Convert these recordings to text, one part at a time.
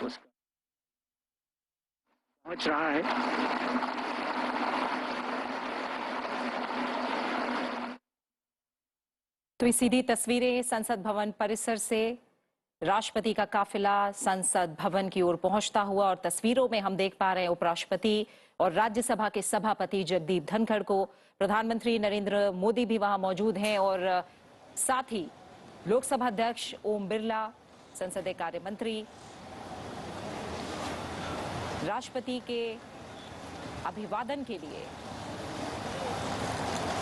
उसका पहुंच रहा है। तो ये सीधी तस्वीरें संसद भवन परिसर से राष्ट्रपति का काफिला संसद भवन की ओर पहुंचता हुआ, और तस्वीरों में हम देख पा रहे हैं उपराष्ट्रपति और राज्यसभा के सभापति जगदीप धनखड़ को। प्रधानमंत्री नरेंद्र मोदी भी वहां मौजूद हैं और साथ ही लोकसभा अध्यक्ष ओम बिरला, संसदीय कार्य मंत्री, राष्ट्रपति के अभिवादन के लिए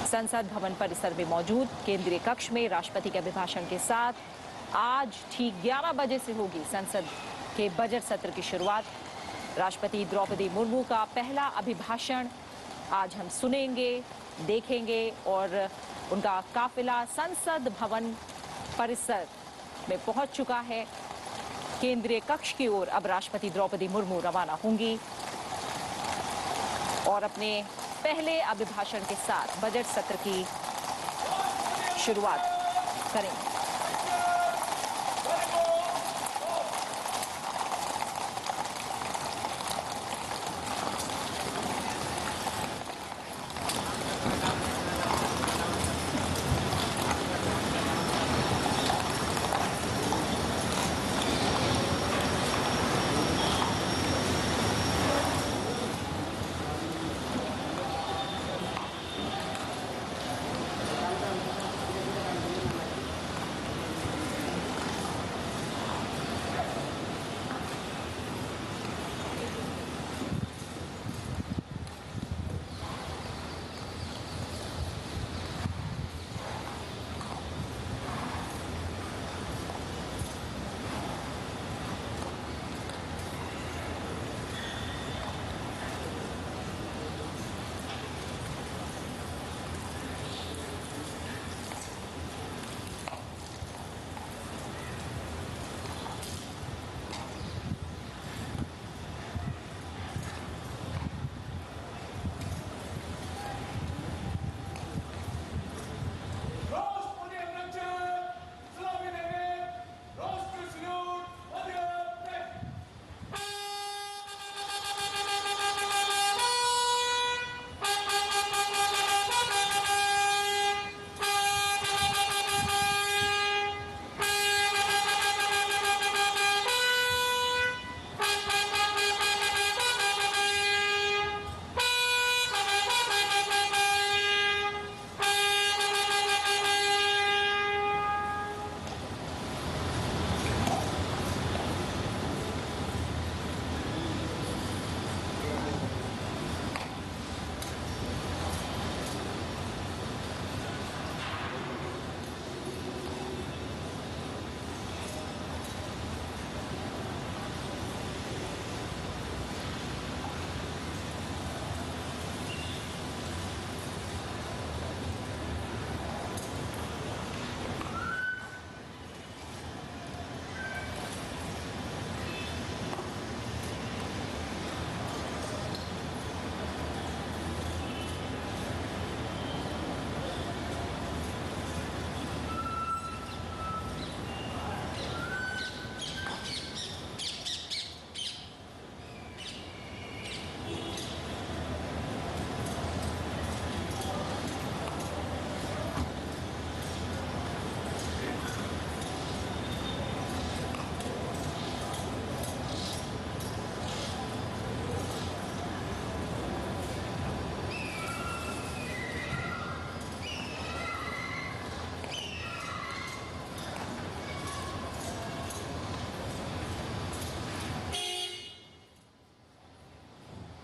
संसद भवन परिसर में मौजूद केंद्रीय कक्ष में राष्ट्रपति के अभिभाषण के साथ आज ठीक 11 बजे से होगी संसद के बजट सत्र की शुरुआत। राष्ट्रपति द्रौपदी मुर्मू का पहला अभिभाषण आज हम सुनेंगे, देखेंगे, और उनका काफिला संसद भवन परिसर में पहुंच चुका है। केंद्रीय कक्ष की ओर अब राष्ट्रपति द्रौपदी मुर्मू रवाना होंगी और अपने पहले अभिभाषण के साथ बजट सत्र की शुरुआत करेंगे।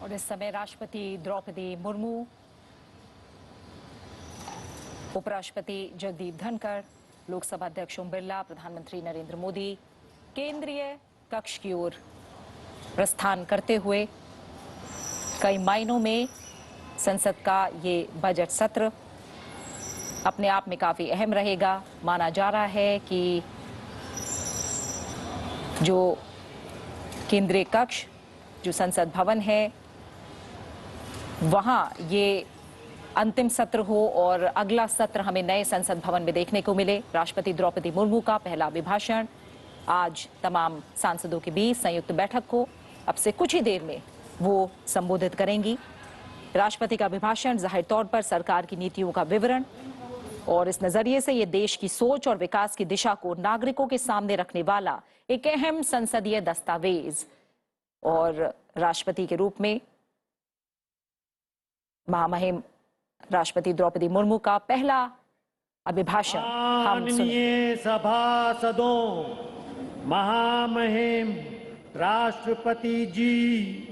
और इस समय राष्ट्रपति द्रौपदी मुर्मू, उपराष्ट्रपति जगदीप धनखड़, लोकसभा अध्यक्ष ओम बिरला, प्रधानमंत्री नरेंद्र मोदी केंद्रीय कक्ष की ओर प्रस्थान करते हुए कई मायनों में संसद का ये बजट सत्र अपने आप में काफी अहम रहेगा। माना जा रहा है कि जो केंद्रीय कक्ष, जो संसद भवन है, वहां ये अंतिम सत्र हो और अगला सत्र हमें नए संसद भवन में देखने को मिले। राष्ट्रपति द्रौपदी मुर्मू का पहला अभिभाषण आज तमाम सांसदों के बीच संयुक्त बैठक को अब से कुछ ही देर में वो संबोधित करेंगी। राष्ट्रपति का अभिभाषण जाहिर तौर पर सरकार की नीतियों का विवरण और इस नजरिए से ये देश की सोच और विकास की दिशा को नागरिकों के सामने रखने वाला एक अहम संसदीय दस्तावेज और राष्ट्रपति के रूप में महामहिम राष्ट्रपति द्रौपदी मुर्मू का पहला अभिभाषण हम सुनिए। सभासदों, महामहिम राष्ट्रपति जी,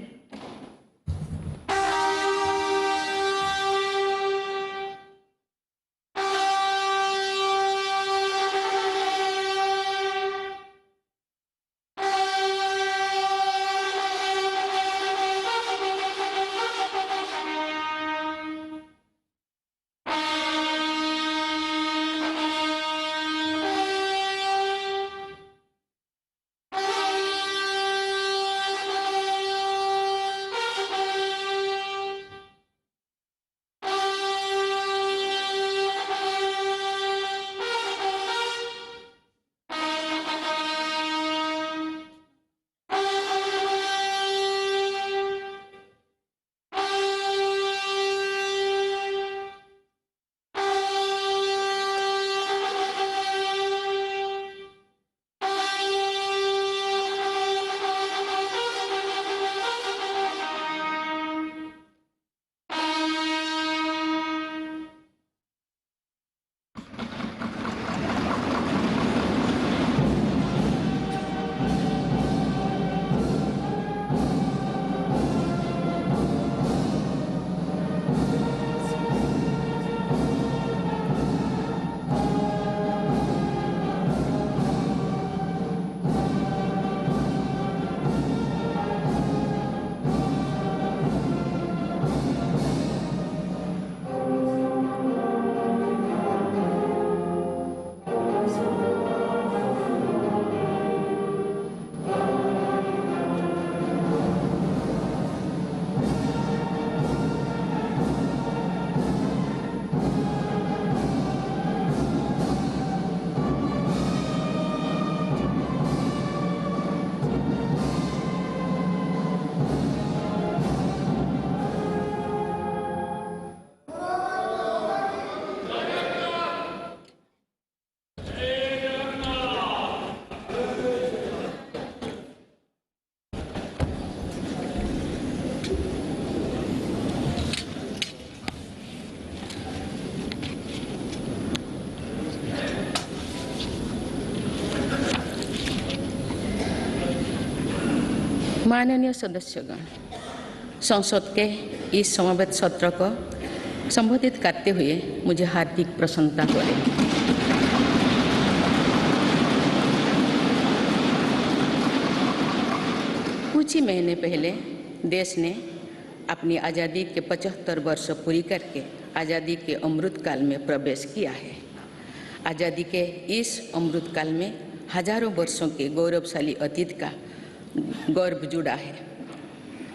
माननीय सदस्यगण, संसद के इस समवेत सत्र को संबोधित करते हुए मुझे हार्दिक प्रसन्नता हो रही है। कुछ ही महीने पहले देश ने अपनी आज़ादी के 75 वर्ष पूरी करके आज़ादी के अमृत काल में प्रवेश किया है। आज़ादी के इस अमृत काल में हजारों वर्षों के गौरवशाली अतीत का गौरव जुड़ा है।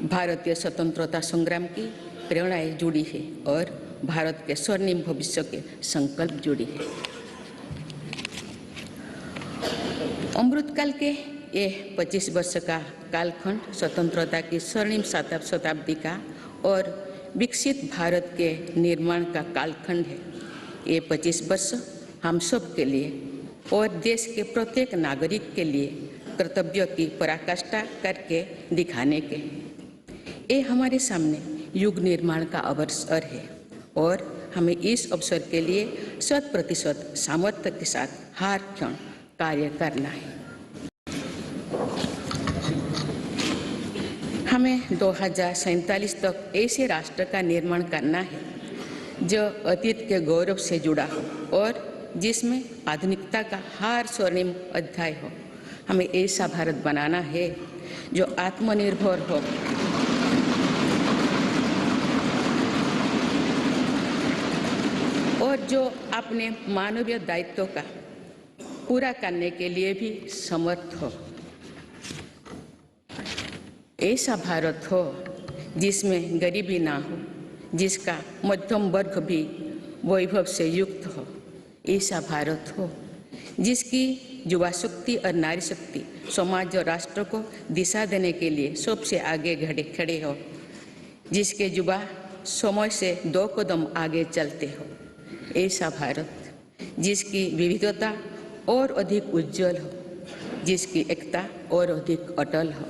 भारतीय स्वतंत्रता संग्राम की प्रेरणाएं जुड़ी है और भारत के स्वर्णिम भविष्य के संकल्प जुड़ी है। अमृतकाल के ये 25 वर्ष का कालखंड स्वतंत्रता की स्वर्णिम शताब्दी का और विकसित भारत के निर्माण का कालखंड है। ये 25 वर्ष हम सब के लिए और देश के प्रत्येक नागरिक के लिए कर्तव्य की पराकाष्ठा करके दिखाने के, ये हमारे सामने युग निर्माण का अवसर है और हमें इस अवसर के लिए 100% सामर्थ्य के साथ हर क्षण कार्य करना है। हमें 2047 तक ऐसे राष्ट्र का निर्माण करना है जो अतीत के गौरव से जुड़ा हो और जिसमें आधुनिकता का हर स्वर्णिम अध्याय हो। हमें ऐसा भारत बनाना है जो आत्मनिर्भर हो, और जो अपने मानवीय दायित्वों का पूरा करने के लिए भी समर्थ हो। ऐसा भारत हो जिसमें गरीबी ना हो, जिसका मध्यम वर्ग भी वैभव से युक्त हो। ऐसा भारत हो जिसकी युवा शक्ति और नारी शक्ति समाज और राष्ट्र को दिशा देने के लिए सबसे आगे खड़े हो, जिसके युवा समय से 2 कदम आगे चलते हो। ऐसा भारत जिसकी विविधता और अधिक उज्जवल हो, जिसकी एकता और अधिक अटल हो।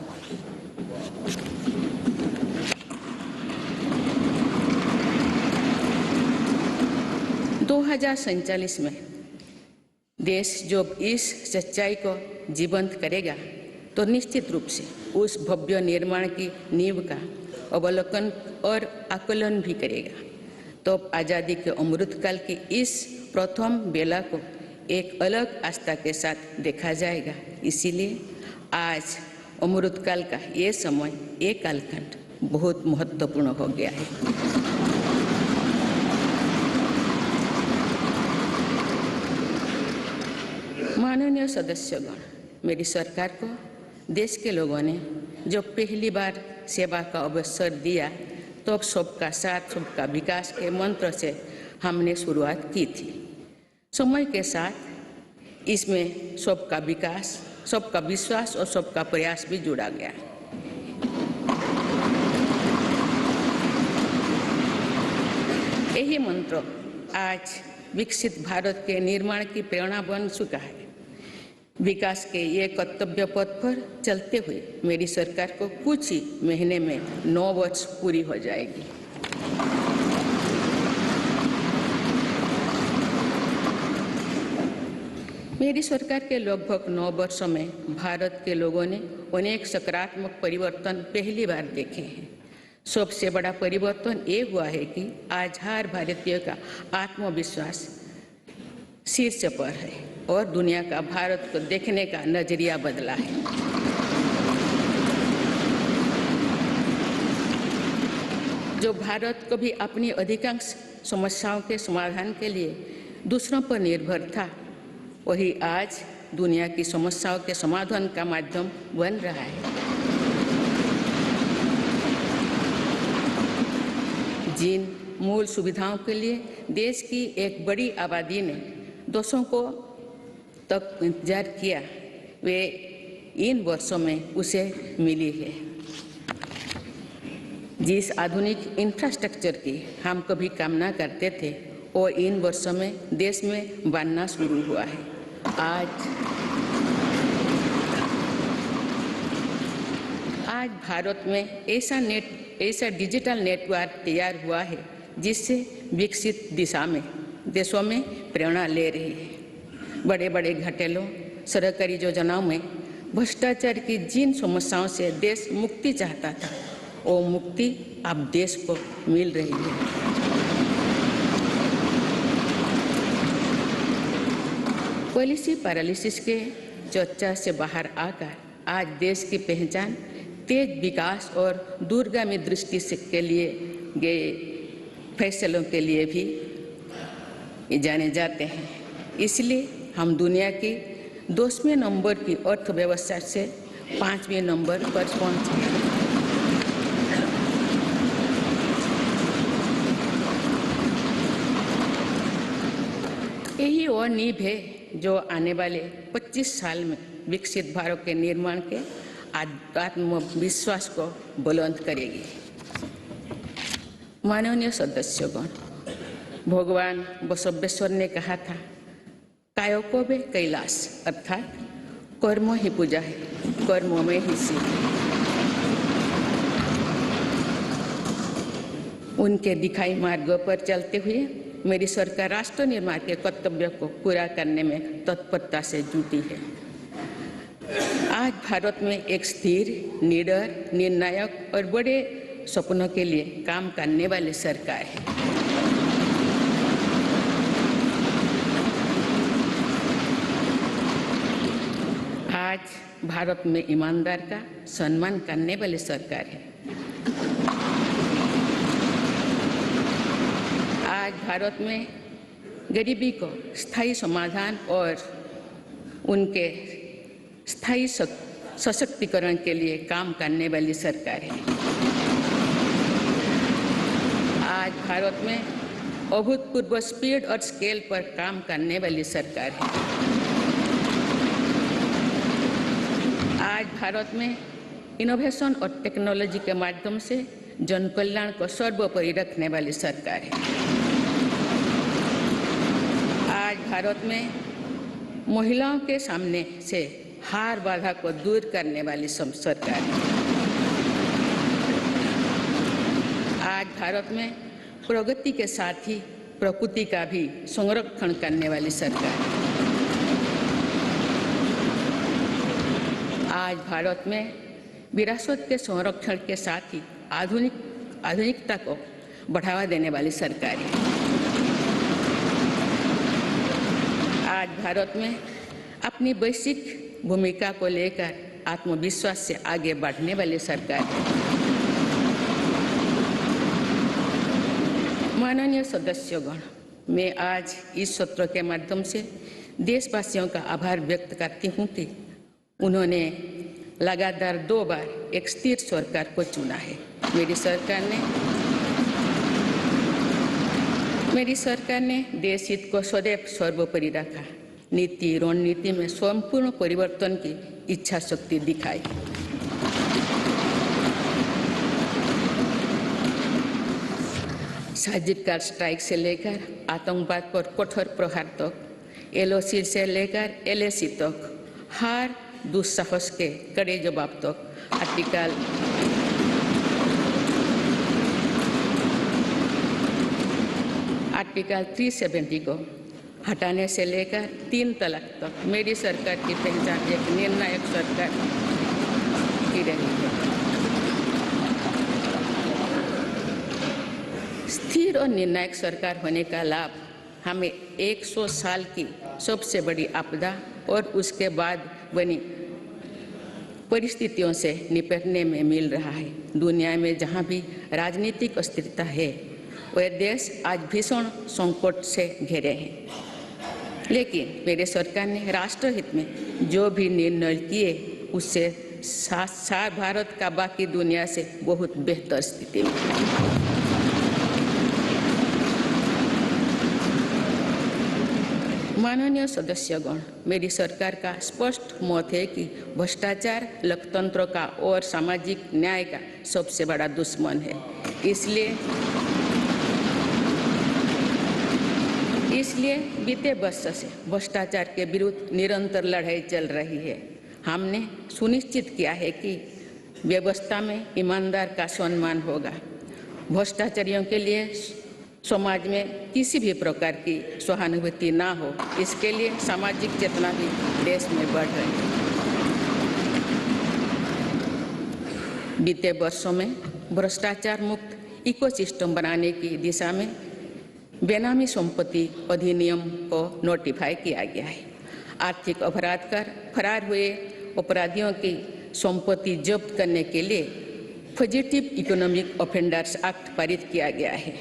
दो 2047 में देश जब इस सच्चाई को जीवंत करेगा तो निश्चित रूप से उस भव्य निर्माण की नींव का अवलोकन और आकलन भी करेगा। तो आज़ादी के अमृतकाल की इस प्रथम बेला को एक अलग आस्था के साथ देखा जाएगा। इसीलिए आज अमृतकाल का ये समय, ये कालखंड बहुत महत्वपूर्ण हो गया है। माननीय सदस्यगण, मेरी सरकार को देश के लोगों ने जब पहली बार सेवा का अवसर दिया तो सबका साथ सबका विकास के मंत्र से हमने शुरुआत की थी। समय के साथ इसमें सबका विकास, सबका विश्वास और सबका प्रयास भी जुड़ा गया। यही मंत्र आज विकसित भारत के निर्माण की प्रेरणा बन चुका है। विकास के ये कर्तव्य पथ पर चलते हुए मेरी सरकार को कुछ ही महीने में 9 वर्ष पूरी हो जाएगी। मेरी सरकार के लगभग 9 वर्षों में भारत के लोगों ने अनेक सकारात्मक परिवर्तन पहली बार देखे हैं। सबसे बड़ा परिवर्तन ये हुआ है कि आज हर भारतीय का आत्मविश्वास शीर्ष पर है और दुनिया का भारत को देखने का नजरिया बदला है। जो भारत कभी अपनी अधिकांश समस्याओं के समाधान के लिए दूसरों पर निर्भर था, वही आज दुनिया की समस्याओं के समाधान का माध्यम बन रहा है। जिन मूल सुविधाओं के लिए देश की एक बड़ी आबादी ने दशकों को तक इंतजार किया, वे इन वर्षों में उसे मिली है। जिस आधुनिक इंफ्रास्ट्रक्चर की हम कभी कामना करते थे, वो इन वर्षों में देश में बनना शुरू हुआ है। आज भारत में ऐसा डिजिटल नेटवर्क तैयार हुआ है जिससे विकसित दिशा में देशों में प्रेरणा ले रही है। बड़े बड़े घोटालों, सरकारी योजनाओं में भ्रष्टाचार की जिन समस्याओं से देश मुक्ति चाहता था, वो मुक्ति अब देश को मिल रही है। पॉलिसी पैरालिसिस के चर्चा से बाहर आकर आज देश की पहचान तेज विकास और दूरगामी दृष्टि से के लिए गए फैसलों के लिए भी जाने जाते हैं। इसलिए हम दुनिया की 10वें नंबर की अर्थव्यवस्था से 5वें नंबर पर पहुंचे। यही वो नींव है जो आने वाले 25 साल में विकसित भारत के निर्माण के आत्मविश्वास को बुलंद करेगी। माननीय सदस्यगण, भगवान बसवेश्वर ने कहा था, कायोकोबे कैलाश, अर्थात कर्म ही पूजा है, कर्म में ही सिद्ध। उनके दिखाई मार्ग पर चलते हुए मेरी सरकार राष्ट्र निर्माण के कर्तव्य को पूरा करने में तत्परता से जुटी है। आज भारत में एक स्थिर, निडर, निर्णायक और बड़े सपनों के लिए काम करने वाली सरकार है। आज भारत में ईमानदार का सम्मान करने वाली सरकार है। आज भारत में गरीबी को स्थायी समाधान और उनके स्थायी सशक्तिकरण के लिए काम करने वाली सरकार है। आज भारत में अभूतपूर्व स्पीड और स्केल पर काम करने वाली सरकार है। भारत में इनोवेशन और टेक्नोलॉजी के माध्यम से जन कल्याण को सर्वोपरि रखने वाली सरकार है। आज भारत में महिलाओं के सामने से हार बाधा को दूर करने वाली सरकार है। आज भारत में प्रगति के साथ ही प्रकृति का भी संरक्षण करने वाली सरकार है। आज भारत में विरासत के संरक्षण के साथ ही आधुनिकता को बढ़ावा देने वाली सरकार है। आज भारत में अपनी वैश्विक भूमिका को लेकर आत्मविश्वास से आगे बढ़ने वाली सरकार है। माननीय सदस्यगण, मैं आज इस सत्र के माध्यम से देशवासियों का आभार व्यक्त करती हूँ कि उन्होंने लगातार 2 बार एक स्थिर सरकार को चुना है। मेरी सरकार ने देश हित को सदैव सर्वोपरि रखा। नीति रणनीति में संपूर्ण परिवर्तन की इच्छा शक्ति दिखाई। सर्जिकल स्ट्राइक से लेकर आतंकवाद पर कठोर प्रहार तक, LOC से लेकर LAC तक, हर दुस्साहस के कड़े जवाब तक आर्टिकल 370 को हटाने से लेकर 3 तलाक तक मेरी सरकार की पहचान एक निर्णायक सरकार की रही है। स्थिर और निर्णायक सरकार होने का लाभ हमें 100 साल की सबसे बड़ी आपदा और उसके बाद बनी परिस्थितियों से निपटने में मिल रहा है। दुनिया में जहाँ भी राजनीतिक अस्थिरता है, वह देश आज भीषण संकट से घिरे हैं। लेकिन मेरे सरकार ने राष्ट्रहित में जो भी निर्णय किए, उससे साथ भारत का बाकी दुनिया से बहुत बेहतर स्थिति में है। माननीय सदस्यगण, मेरी सरकार का स्पष्ट मत है कि भ्रष्टाचार लोकतंत्र का और सामाजिक न्याय का सबसे बड़ा दुश्मन है। इसलिए बीते वर्ष से भ्रष्टाचार के विरुद्ध निरंतर लड़ाई चल रही है। हमने सुनिश्चित किया है कि व्यवस्था में ईमानदार का सम्मान होगा। भ्रष्टाचारियों के लिए समाज में किसी भी प्रकार की सहानुभूति ना हो, इसके लिए सामाजिक चेतना भी देश में बढ़ रही है। बीते वर्षों में भ्रष्टाचार मुक्त इकोसिस्टम बनाने की दिशा में बेनामी संपत्ति अधिनियम को नोटिफाई किया गया है। आर्थिक अपराध कर फरार हुए अपराधियों की संपत्ति जब्त करने के लिए फजिटिव इकोनॉमिक ऑफेंडर्स एक्ट पारित किया गया है।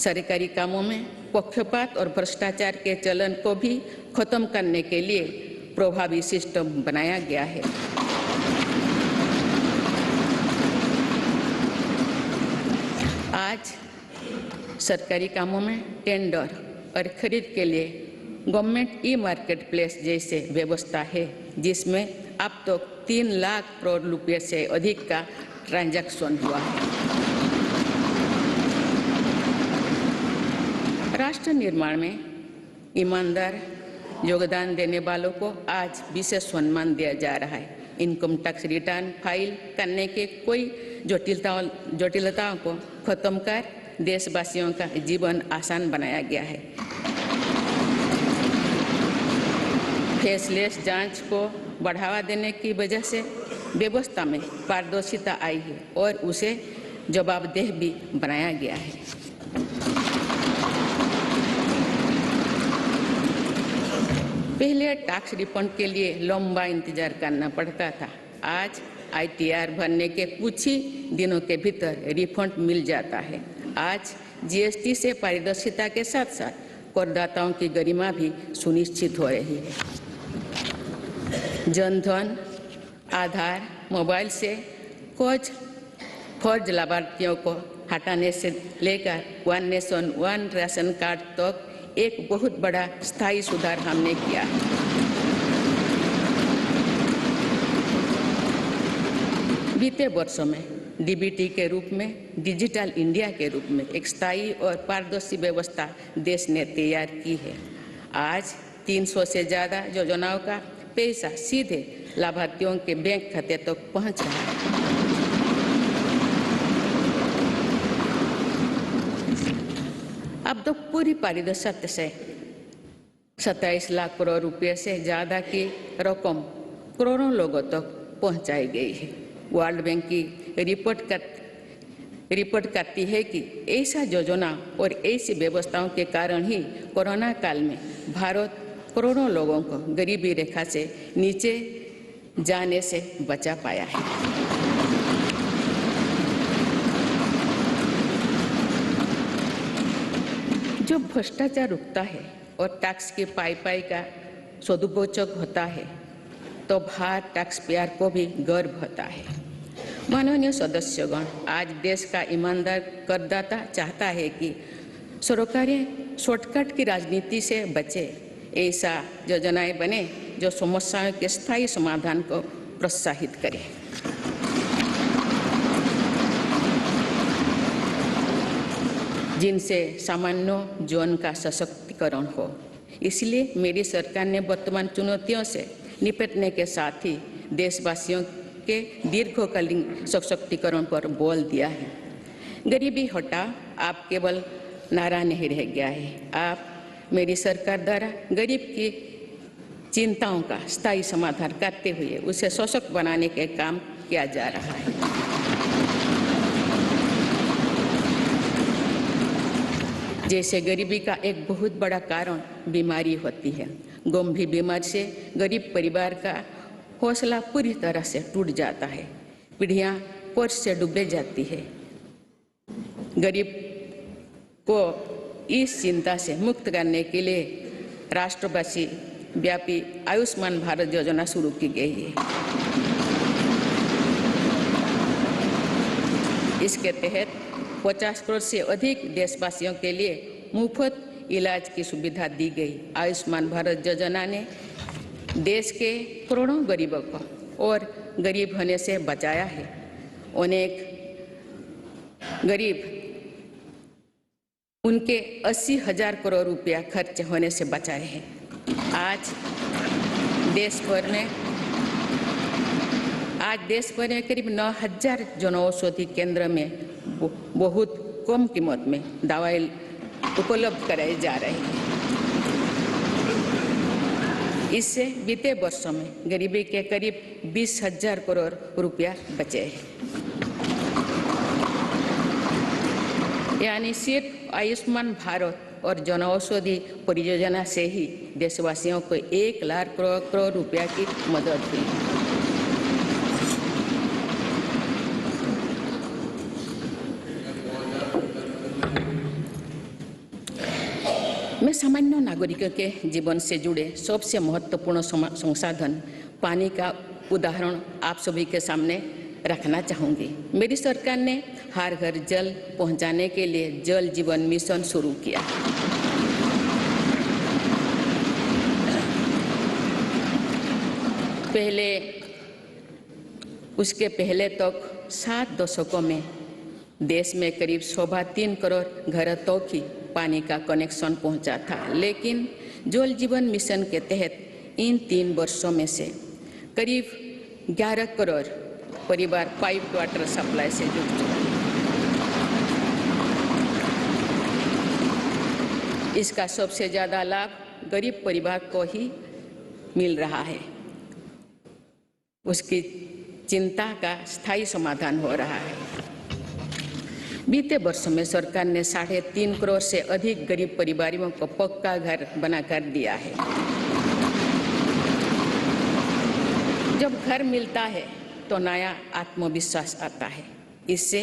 सरकारी कामों में पक्षपात और भ्रष्टाचार के चलन को भी खत्म करने के लिए प्रभावी सिस्टम बनाया गया है। आज सरकारी कामों में टेंडर और खरीद के लिए गवर्नमेंट ई-मार्केट प्लेस जैसे व्यवस्था है, जिसमें अब तक 3 लाख करोड़ रुपये से अधिक का ट्रांजैक्शन हुआ है। राष्ट्र निर्माण में ईमानदार योगदान देने वालों को आज विशेष सम्मान दिया जा रहा है। इनकम टैक्स रिटर्न फाइल करने के कोई जटिलताओं को खत्म कर देशवासियों का जीवन आसान बनाया गया है। फेसलेस जांच को बढ़ावा देने की वजह से व्यवस्था में पारदर्शिता आई है और उसे जवाबदेह भी बनाया गया है। पहले टैक्स रिफंड के लिए लंबा इंतजार करना पड़ता था। आज ITR भरने के कुछ ही दिनों के भीतर रिफंड मिल जाता है। आज GST से पारदर्शिता के साथ साथ करदाताओं की गरिमा भी सुनिश्चित हो रही है। जनधन, आधार, मोबाइल से कुछ फर्ज लाभार्थियों को हटाने से लेकर one nation one ration card तक एक बहुत बड़ा स्थायी सुधार हमने किया है। बीते वर्षों में डीबीटी के रूप में, डिजिटल इंडिया के रूप में एक स्थायी और पारदर्शी व्यवस्था देश ने तैयार की है। आज 300 से ज़्यादा योजनाओं का पैसा सीधे लाभार्थियों के बैंक खाते तक पहुंच रहा है। अब तो पूरी पारदर्शिता से 27 लाख करोड़ रुपए से ज़्यादा की रकम करोड़ों लोगों तक पहुंचाई गई है। वर्ल्ड बैंक की रिपोर्ट करती है कि ऐसा योजना और ऐसी व्यवस्थाओं के कारण ही कोरोना काल में भारत करोड़ों लोगों को गरीबी रेखा से नीचे जाने से बचा पाया है। जब भ्रष्टाचार रुकता है और टैक्स की पाई का सदुपयोग होता है तो भारत टैक्स पेयर को भी गर्व होता है। माननीय सदस्यगण, आज देश का ईमानदार करदाता चाहता है कि सरकारें शॉर्टकट की राजनीति से बचे, ऐसा योजनाएं बने जो समस्याओं के स्थायी समाधान को प्रोत्साहित करे। जिनसे सामान्य जीवन का सशक्तिकरण हो। इसलिए मेरी सरकार ने वर्तमान चुनौतियों से निपटने के साथ ही देशवासियों के दीर्घकालीन सशक्तिकरण पर बल दिया है। गरीबी हटाओ आप केवल नारा नहीं रह गया है, आप मेरी सरकार द्वारा गरीब की चिंताओं का स्थायी समाधान करते हुए उसे सशक्त बनाने के काम किया जा रहा है। जैसे गरीबी का एक बहुत बड़ा कारण बीमारी होती है। गंभीर बीमारी से गरीब परिवार का हौसला पूरी तरह से टूट जाता है, पीढ़ियां कर्ज से डूबे जाती है। गरीब को इस चिंता से मुक्त करने के लिए राष्ट्रव्यापी व्यापी आयुष्मान भारत योजना शुरू की गई है। इसके तहत 50 करोड़ से अधिक देशवासियों के लिए मुफ्त इलाज की सुविधा दी गई। आयुष्मान भारत योजना ने देश के करोड़ों गरीबों को और गरीब होने से बचाया है। अनेक गरीब उनके 80,000 करोड़ रुपया खर्च होने से बचाए हैं। आज देश भर में करीब 9,000 जनऔषधि केंद्र में बहुत कम कीमत में दवाई उपलब्ध कराई जा रही है। इससे बीते वर्षों में गरीबी के करीब 20,000 करोड़ रुपया बचे हैं। यानी सिर्फ आयुष्मान भारत और जनऔषधि परियोजना से ही देशवासियों को 1 लाख करोड़ रुपया की मदद हुई। मैं सामान्य नागरिकों के जीवन से जुड़े सबसे महत्वपूर्ण संसाधन पानी का उदाहरण आप सभी के सामने रखना चाहूँगी। मेरी सरकार ने हर घर जल पहुँचाने के लिए जल जीवन मिशन शुरू किया। उसके पहले तक 7 दशकों में देश में करीब 3.25 करोड़ घरों तक ही पानी का कनेक्शन पहुंचा था, लेकिन जल जीवन मिशन के तहत इन 3 वर्षों में से करीब 11 करोड़ परिवार पाइप वाटर सप्लाई से जुड़ चुके हैं। इसका सबसे ज़्यादा लाभ गरीब परिवार को ही मिल रहा है। उसकी चिंता का स्थायी समाधान हो रहा है। बीते वर्षों में सरकार ने 3.5 करोड़ से अधिक गरीब परिवारों को पक्का घर बनाकर दिया है। जब घर मिलता है तो नया आत्मविश्वास आता है। इससे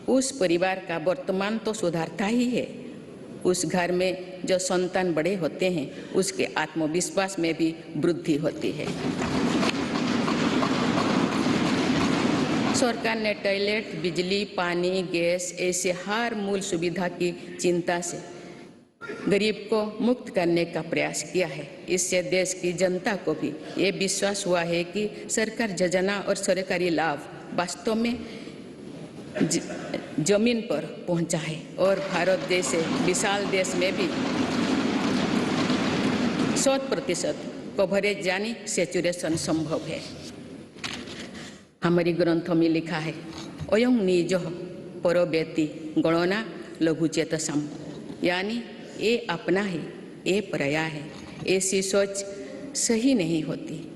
उस परिवार का वर्तमान तो सुधरता ही है, उस घर में जो संतान बड़े होते हैं उसके आत्मविश्वास में भी वृद्धि होती है। सरकार ने टॉयलेट, बिजली, पानी, गैस ऐसे हर मूल सुविधा की चिंता से गरीब को मुक्त करने का प्रयास किया है। इससे देश की जनता को भी ये विश्वास हुआ है कि सरकार योजना और सरकारी लाभ वास्तव में जमीन पर पहुंचा है और भारत जैसे विशाल देश में भी 100% कवरेज यानी सैचुरेशन संभव है। हमारी ग्रंथों में लिखा है अयं निज परोवेति गणना लघुचेतसम, यानी ये अपना है, ये पराया है। ऐसी सोच सही नहीं होती।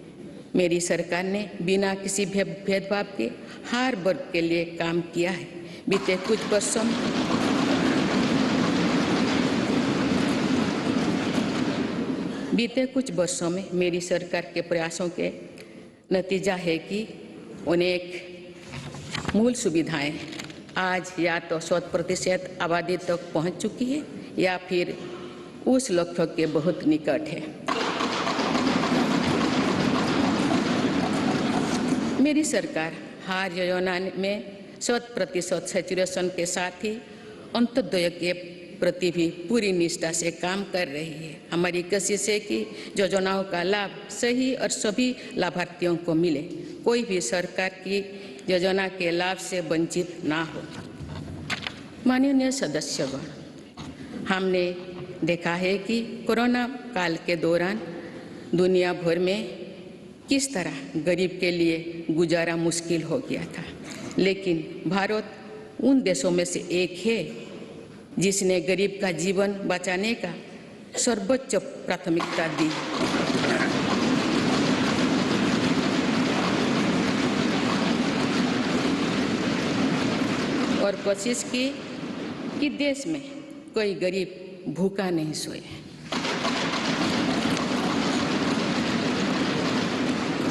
मेरी सरकार ने बिना किसी भेदभाव के हर वर्ग के लिए काम किया है। बीते कुछ वर्षों में मेरी सरकार के प्रयासों के नतीजा है कि अनेक मूल सुविधाएं आज या तो 100% आबादी तक पहुंच चुकी है या फिर उस लक्ष्य के बहुत निकट है। मेरी सरकार हर योजना में 100% सैचुरेशन के साथ ही अंत्योदय के प्रति भी पूरी निष्ठा से काम कर रही है। हमारी कोशिश है कि योजनाओं का लाभ सही और सभी लाभार्थियों को मिले, कोई भी सरकार की योजना के लाभ से वंचित ना हो। माननीय सदस्यगण, हमने देखा है कि कोरोना काल के दौरान दुनिया भर में किस तरह गरीब के लिए गुजारा मुश्किल हो गया था, लेकिन भारत उन देशों में से एक है जिसने गरीब का जीवन बचाने का सर्वोच्च प्राथमिकता दी। और कोशिश की कि देश में कोई गरीब भूखा नहीं सोए।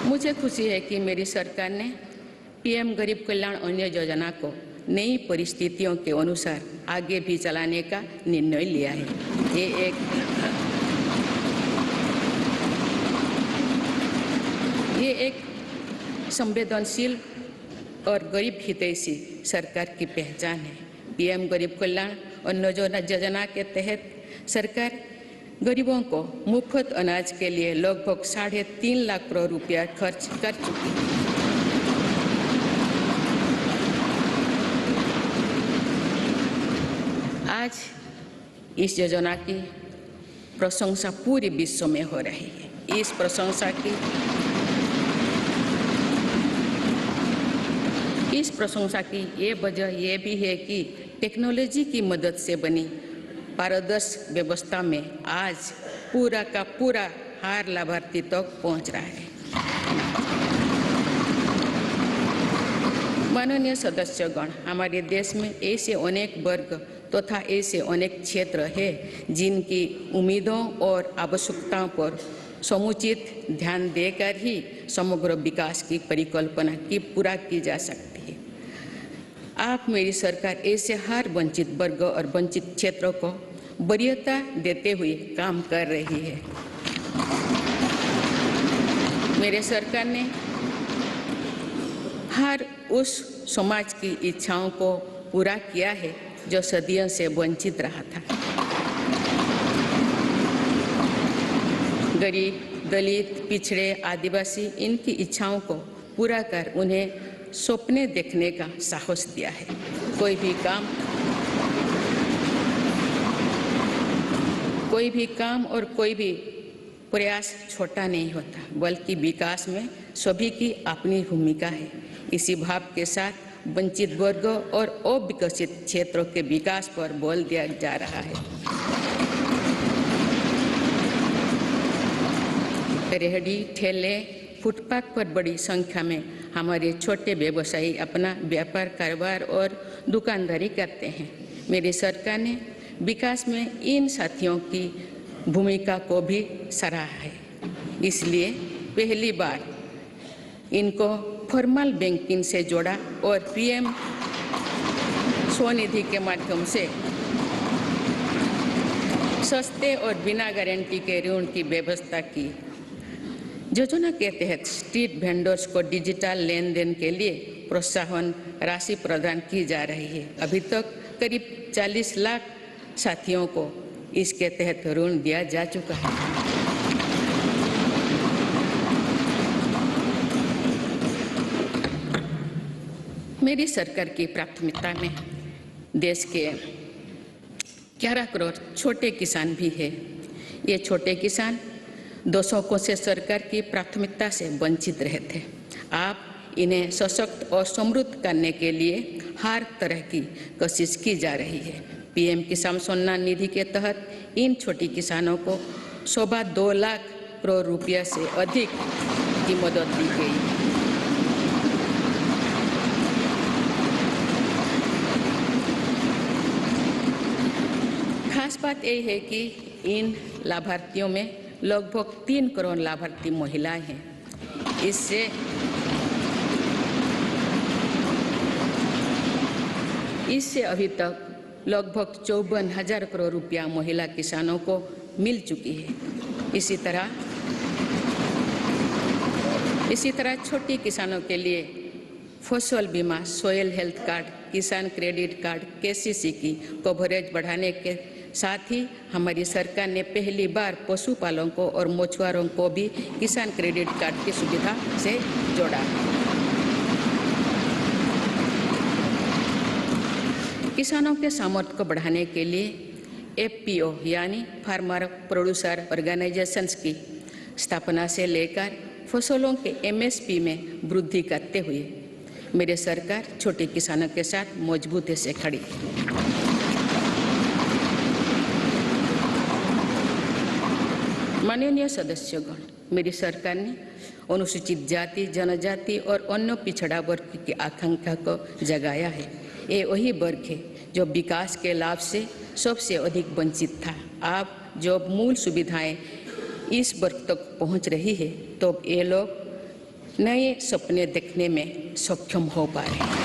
मुझे खुशी है कि मेरी सरकार ने पीएम गरीब कल्याण अन्न योजना को नई परिस्थितियों के अनुसार आगे भी चलाने का निर्णय लिया है। ये एक संवेदनशील और गरीब हितैषी सरकार की पहचान है। पीएम गरीब कल्याण अन्न योजना के तहत सरकार गरीबों को मुफ्त अनाज के लिए लगभग 3.5 लाख करोड़ रुपया खर्च कर चुकी है। आज इस योजना की प्रशंसा पूरे विश्व में हो रही है। इस प्रशंसा की ये वजह ये भी है कि टेक्नोलॉजी की मदद से बनी पारदर्शी व्यवस्था में आज पूरा का पूरा हर लाभार्थी तक पहुंच रहा है। माननीय सदस्यगण, हमारे देश में ऐसे अनेक वर्ग तथा ऐसे अनेक क्षेत्र हैं जिनकी उम्मीदों और आवश्यकताओं पर समुचित ध्यान देकर ही समग्र विकास की परिकल्पना की पूरा की जा सकती है। आप मेरी सरकार ऐसे हर वंचित वर्ग और वंचित क्षेत्रों को वरीयता देते हुए काम कर रही है। मेरे सरकार ने हर उस समाज की इच्छाओं को पूरा किया है जो सदियों से वंचित रहा था। गरीब, दलित, पिछड़े, आदिवासी, इनकी इच्छाओं को पूरा कर उन्हें सपने देखने का साहस दिया है। कोई भी काम और कोई भी प्रयास छोटा नहीं होता, बल्कि विकास में सभी की अपनी भूमिका है। इसी भाव के साथ वंचित वर्ग और अविकसित क्षेत्रों के विकास पर बल दिया जा रहा है। रेहड़ी, ठेले, फुटपाथ पर बड़ी संख्या में हमारे छोटे व्यवसायी अपना व्यापार, कारोबार और दुकानदारी करते हैं। मेरी सरकार ने विकास में इन साथियों की भूमिका को भी सराहा है। इसलिए पहली बार इनको फॉर्मल बैंकिंग से जोड़ा और पीएम स्वनिधि के माध्यम से सस्ते और बिना गारंटी के ऋण की व्यवस्था की। योजना के तहत स्ट्रीट वेंडर्स को डिजिटल लेन देन के लिए प्रोत्साहन राशि प्रदान की जा रही है। अभी तक करीब 40 लाख साथियों को इसके तहत ऋण दिया जा चुका है। मेरी सरकार की प्राथमिकता में देश के 11 करोड़ छोटे किसान भी है। ये छोटे किसान दशकों से सरकार की प्राथमिकता से वंचित रहे थे। आप इन्हें सशक्त और समृद्ध करने के लिए हर तरह की कोशिश की जा रही है। पीएम किसान सम्मान निधि के तहत इन छोटे किसानों को 2 लाख करोड़ रुपया से अधिक की मदद दी गई। खास बात यह है कि इन लाभार्थियों में लगभग 3 करोड़ लाभार्थी महिलाएं हैं। इससे अभी तक लगभग 54,000 करोड़ रुपया महिला किसानों को मिल चुकी है। इसी तरह छोटे किसानों के लिए फसल बीमा, सॉइल हेल्थ कार्ड, किसान क्रेडिट कार्ड, केसीसी की कवरेज बढ़ाने के साथ ही हमारी सरकार ने पहली बार पशुपालकों और मछुआरों को भी किसान क्रेडिट कार्ड की सुविधा से जोड़ा। किसानों के सामर्थ्य को बढ़ाने के लिए एफपीओ यानी फार्मर प्रोड्यूसर ऑर्गेनाइजेशंस की स्थापना से लेकर फसलों के एमएसपी में वृद्धि करते हुए मेरी सरकार छोटे किसानों के साथ मजबूती से खड़ी है। माननीय सदस्यगण, मेरी सरकार ने अनुसूचित जाति, जनजाति और अन्य पिछड़ा वर्ग की आकांक्षा को जगाया है। ये वही वर्ग है जो विकास के लाभ से सबसे अधिक वंचित था। अब जब मूल सुविधाएं इस वर्ग तक पहुंच रही है तो ये लोग नए सपने देखने में सक्षम हो पा रहे हैं।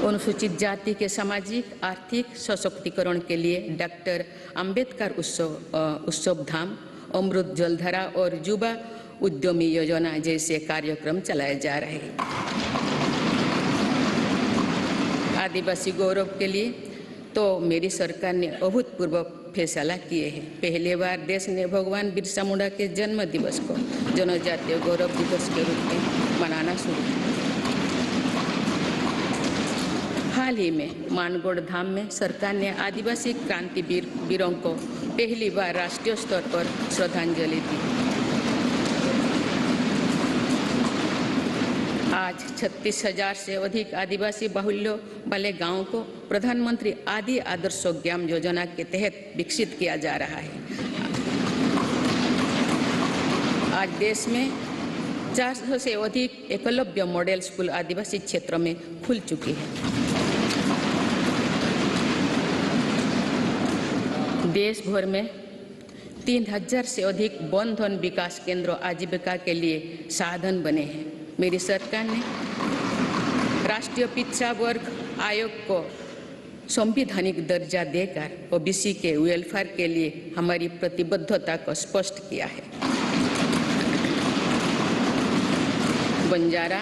अनुसूचित जाति के सामाजिक आर्थिक सशक्तिकरण के लिए डॉक्टर अंबेडकर उत्सव धाम, अमृत जलधारा और युवा उद्यमी योजना जैसे कार्यक्रम चलाए जा रहे हैं। आदिवासी गौरव के लिए तो मेरी सरकार ने अभूतपूर्व फैसला किए हैं। पहली बार देश ने भगवान बिरसा मुंडा के जन्म दिवस को जनजातीय गौरव दिवस के रूप में मनाना शुरू किया। हाल ही में मानगढ़ धाम में सरकार ने आदिवासी क्रांति वीरों को पहली बार राष्ट्रीय स्तर पर श्रद्धांजलि दी। आज 36,000 से अधिक आदिवासी बाहुल्य वाले गांवों को प्रधानमंत्री आदि आदर्श ग्राम योजना के तहत विकसित किया जा रहा है। आज देश में 400 से अधिक एकलव्य मॉडल स्कूल आदिवासी क्षेत्रों में खुल चुकी है। देश भर में 3,000 से अधिक वन धन विकास केंद्र आजीविका के लिए साधन बने हैं। मेरी सरकार ने राष्ट्रीय पिछड़ा वर्ग आयोग को संवैधानिक दर्जा देकर ओबीसी के वेलफेयर के लिए हमारी प्रतिबद्धता को स्पष्ट किया है। बंजारा,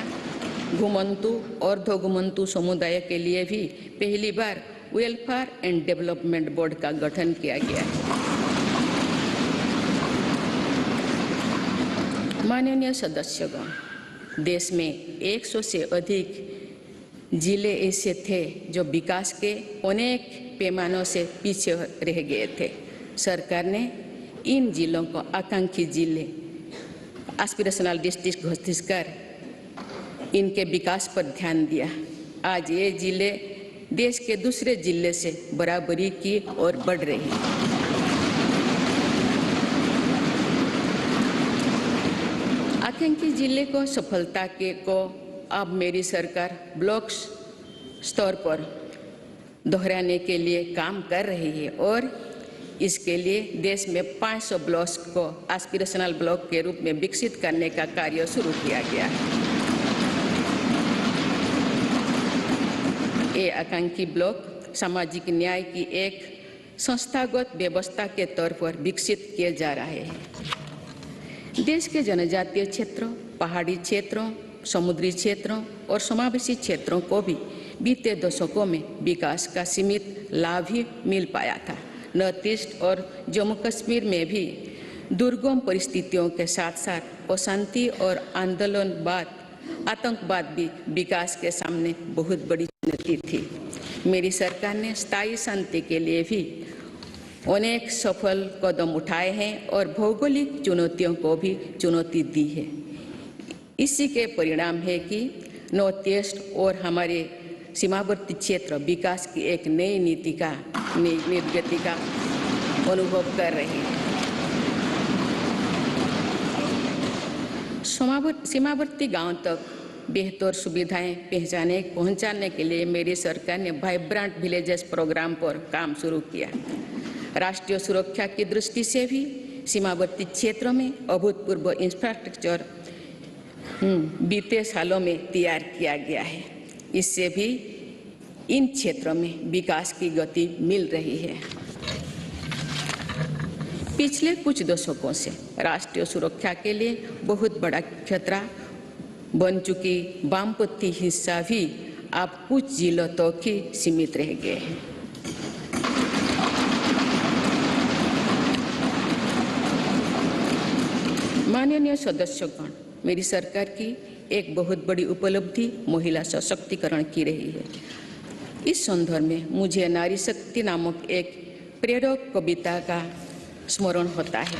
घुमंतु और अर्ध-घुमंतु समुदाय के लिए भी पहली बार वेलफेयर एंड डेवलपमेंट बोर्ड का गठन किया गया है। माननीय सदस्यगण, देश में 100 से अधिक जिले ऐसे थे जो विकास के अनेक पैमानों से पीछे रह गए थे। सरकार ने इन जिलों को आकांक्षी जिले, एस्पिरेशनल डिस्ट्रिक्ट घोषित कर इनके विकास पर ध्यान दिया। आज ये जिले देश के दूसरे जिले से बराबरी की ओर बढ़ रही है। आकांक्षी जिले को सफलता को अब मेरी सरकार ब्लॉक स्तर पर दोहराने के लिए काम कर रही है और इसके लिए देश में 500 ब्लॉक्स को एस्पिरेशनल ब्लॉक के रूप में विकसित करने का कार्य शुरू किया गया है। ये आकांक्षी ब्लॉक सामाजिक न्याय की एक संस्थागत व्यवस्था के तौर पर विकसित किए जा रहे हैं। देश के जनजातीय क्षेत्रों, पहाड़ी क्षेत्रों, समुद्री क्षेत्रों और समावेशी क्षेत्रों को भी बीते दशकों में विकास का सीमित लाभ ही मिल पाया था। नॉर्थ ईस्ट और जम्मू कश्मीर में भी दुर्गम परिस्थितियों के साथ साथ अशांति और आतंकवाद भी विकास के सामने बहुत बड़ी चुनौती थी। मेरी सरकार ने स्थायी शांति के लिए भी अनेक सफल कदम उठाए हैं और भौगोलिक चुनौतियों को भी चुनौती दी है। इसी के परिणाम है कि नॉर्थ ईस्ट और हमारे सीमावर्ती क्षेत्र विकास की एक नई नीति का निर्गति का अनुभव कर रहे हैं। सीमावर्ती गांव तक बेहतर सुविधाएं पहुंचाने के लिए मेरी सरकार ने वाइब्रेंट विलेजेस प्रोग्राम पर काम शुरू किया। राष्ट्रीय सुरक्षा की दृष्टि से भी सीमावर्ती क्षेत्रों में अभूतपूर्व इंफ्रास्ट्रक्चर बीते सालों में तैयार किया गया है। इससे भी इन क्षेत्रों में विकास की गति मिल रही है। पिछले कुछ दशकों से राष्ट्रीय सुरक्षा के लिए बहुत बड़ा खतरा बन चुकी वामपंथी हिस्सा भी अब कुछ जिलों तक ही सीमित रह गए हैं। माननीय सदस्यगण, मेरी सरकार की एक बहुत बड़ी उपलब्धि महिला सशक्तिकरण की रही है। इस संदर्भ में मुझे नारी शक्ति नामक एक प्रेरक कविता का स्मरण होता है,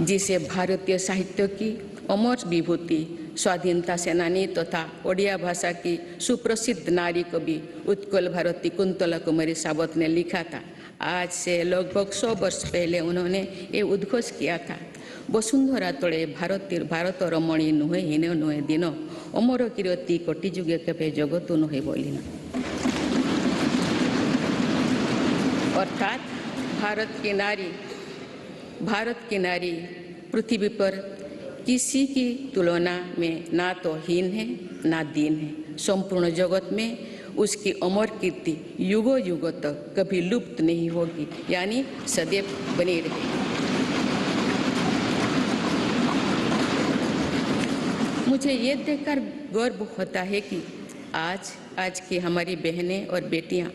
जिसे भारतीय साहित्य की अमर विभूति स्वाधीनता सेनानी तथा ओडिया भाषा की सुप्रसिद्ध नारी कवि उत्कल भारती कुंतला कुमारी सावत ने लिखा था। आज से लगभग 100 वर्ष पहले उन्होंने ये उद्घोष किया था, वसुंधरा तले भारत रमणी नुहे हीन नुहे दिन अमर कीर्ति कोटि जुगे केबे जगत नुहे बोलिन। अर्थात भारत की नारी पृथ्वी पर किसी की तुलना में ना तो हीन है ना दीन है। संपूर्ण जगत में उसकी अमर कीर्ति युगों युगों तक कभी लुप्त नहीं होगी, यानी सदैव बनी रहेगी। मुझे ये देखकर गर्व होता है कि आज की हमारी बहनें और बेटियां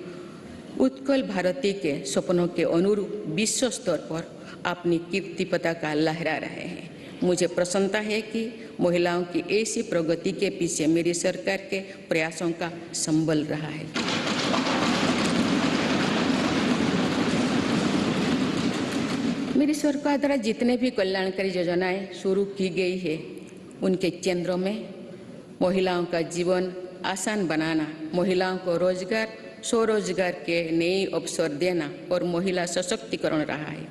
उत्कल भारती के सपनों के अनुरूप विश्व स्तर पर अपनी कीर्ति पताका लहरा रहे हैं। मुझे प्रसन्नता है कि महिलाओं की ऐसी प्रगति के पीछे मेरी सरकार के प्रयासों का संबल रहा है। मेरी सरकार द्वारा जितने भी कल्याणकारी योजनाएं शुरू की गई है, उनके केंद्रों में महिलाओं का जीवन आसान बनाना, महिलाओं को रोजगार स्वरोजगार के नए अवसर देना और महिला सशक्तिकरण रहा है।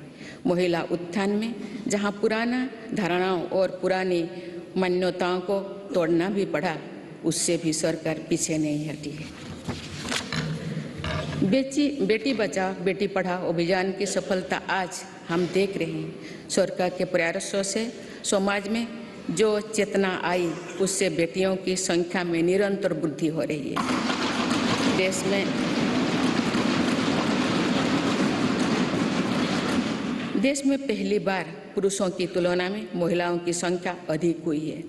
महिला उत्थान में जहां पुराना धारणाओं और पुरानी मान्यताओं को तोड़ना भी पड़ा, उससे भी सरकार पीछे नहीं हटी है। बेटी बचाओ बेटी पढ़ाओ अभियान की सफलता आज हम देख रहे हैं। सरकार के प्रयासों से समाज में जो चेतना आई, उससे बेटियों की संख्या में निरंतर वृद्धि हो रही है। देश में पहली बार पुरुषों की तुलना में महिलाओं की संख्या अधिक हुई है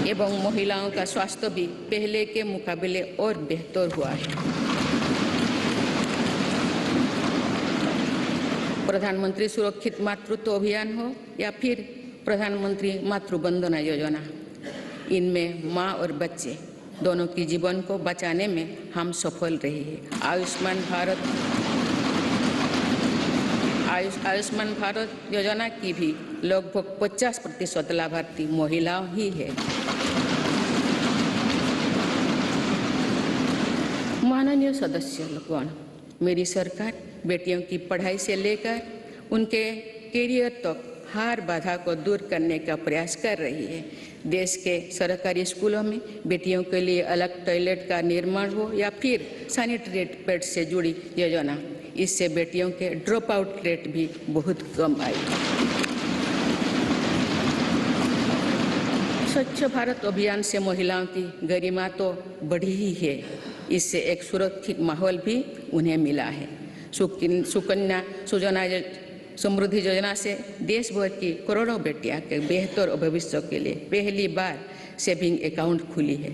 एवं महिलाओं का स्वास्थ्य भी पहले के मुकाबले और बेहतर हुआ है। प्रधानमंत्री सुरक्षित मातृत्व अभियान हो या फिर प्रधानमंत्री मातृवंदना योजना, इनमें माँ और बच्चे दोनों की जीवन को बचाने में हम सफल रहे हैं। आयुष्मान भारत योजना की भी लगभग 50% लाभार्थी महिलाओं ही है। माननीय सदस्यगण, मेरी सरकार बेटियों की पढ़ाई से लेकर उनके कैरियर तक हर बाधा को दूर करने का प्रयास कर रही है। देश के सरकारी स्कूलों में बेटियों के लिए अलग टॉयलेट का निर्माण हो या फिर सैनिटरी पैड से जुड़ी योजना, इससे बेटियों के ड्रॉप आउट रेट भी बहुत कम आई। स्वच्छ भारत अभियान से महिलाओं की गरिमा तो बढ़ी ही है, इससे एक सुरक्षित माहौल भी उन्हें मिला है। सुकन्या सुजला समृद्धि योजना से देश भर की करोड़ों बेटियां के बेहतर भविष्य के लिए पहली बार सेविंग अकाउंट खुली है।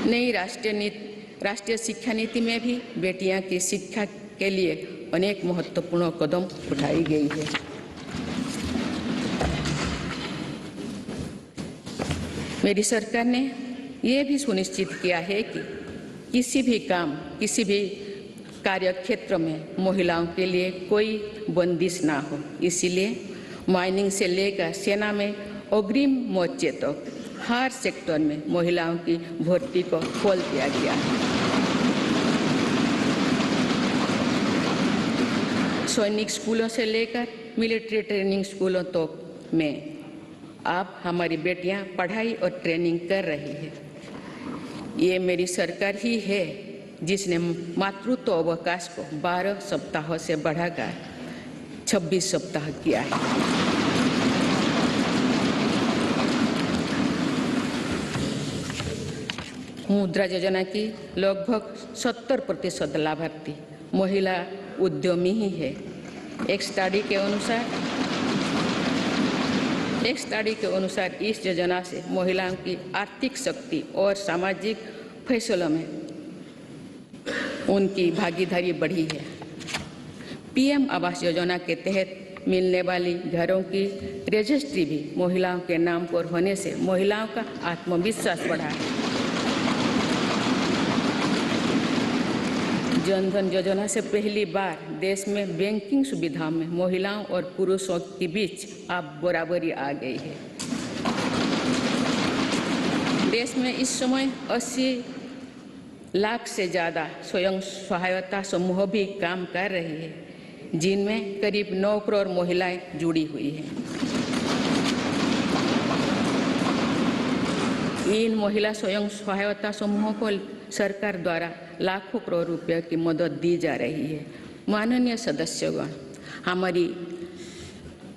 नई राष्ट्रीय शिक्षा नीति में भी बेटियां की शिक्षा के लिए अनेक महत्वपूर्ण कदम उठाई गई है। मेरी सरकार ने यह भी सुनिश्चित किया है कि किसी भी कार्य क्षेत्र में महिलाओं के लिए कोई बंदिश ना हो। इसीलिए माइनिंग से लेकर सेना में अग्रिम मोर्चे तक हर सेक्टर में महिलाओं की भर्ती को खोल दिया गया है। सैनिक स्कूलों से लेकर मिलिट्री ट्रेनिंग स्कूलों तक में अब हमारी बेटियां पढ़ाई और ट्रेनिंग कर रही है। ये मेरी सरकार ही है जिसने मातृत्व अवकाश को 12 सप्ताह से बढ़ाकर 26 सप्ताह किया है। मुद्रा योजना की लगभग 70% लाभार्थी महिला उद्यमी ही है। एक स्टडी के अनुसार इस योजना से महिलाओं की आर्थिक शक्ति और सामाजिक फैसलों में उनकी भागीदारी बढ़ी है। पीएम आवास योजना के तहत मिलने वाली घरों की रजिस्ट्री भी महिलाओं के नाम पर होने से महिलाओं का आत्मविश्वास बढ़ा है। जन धन योजना से पहली बार देश में बैंकिंग सुविधाओं में महिलाओं और पुरुषों के बीच अब बराबरी आ गई है। देश में इस समय 80 लाख से ज़्यादा स्वयं सहायता समूह भी काम कर रहे हैं, जिनमें करीब 9 करोड़ महिलाएं जुड़ी हुई हैं। इन महिला स्वयं सहायता समूहों को सरकार द्वारा लाखों करोड़ रुपए की मदद दी जा रही है। माननीय सदस्यगण, हमारी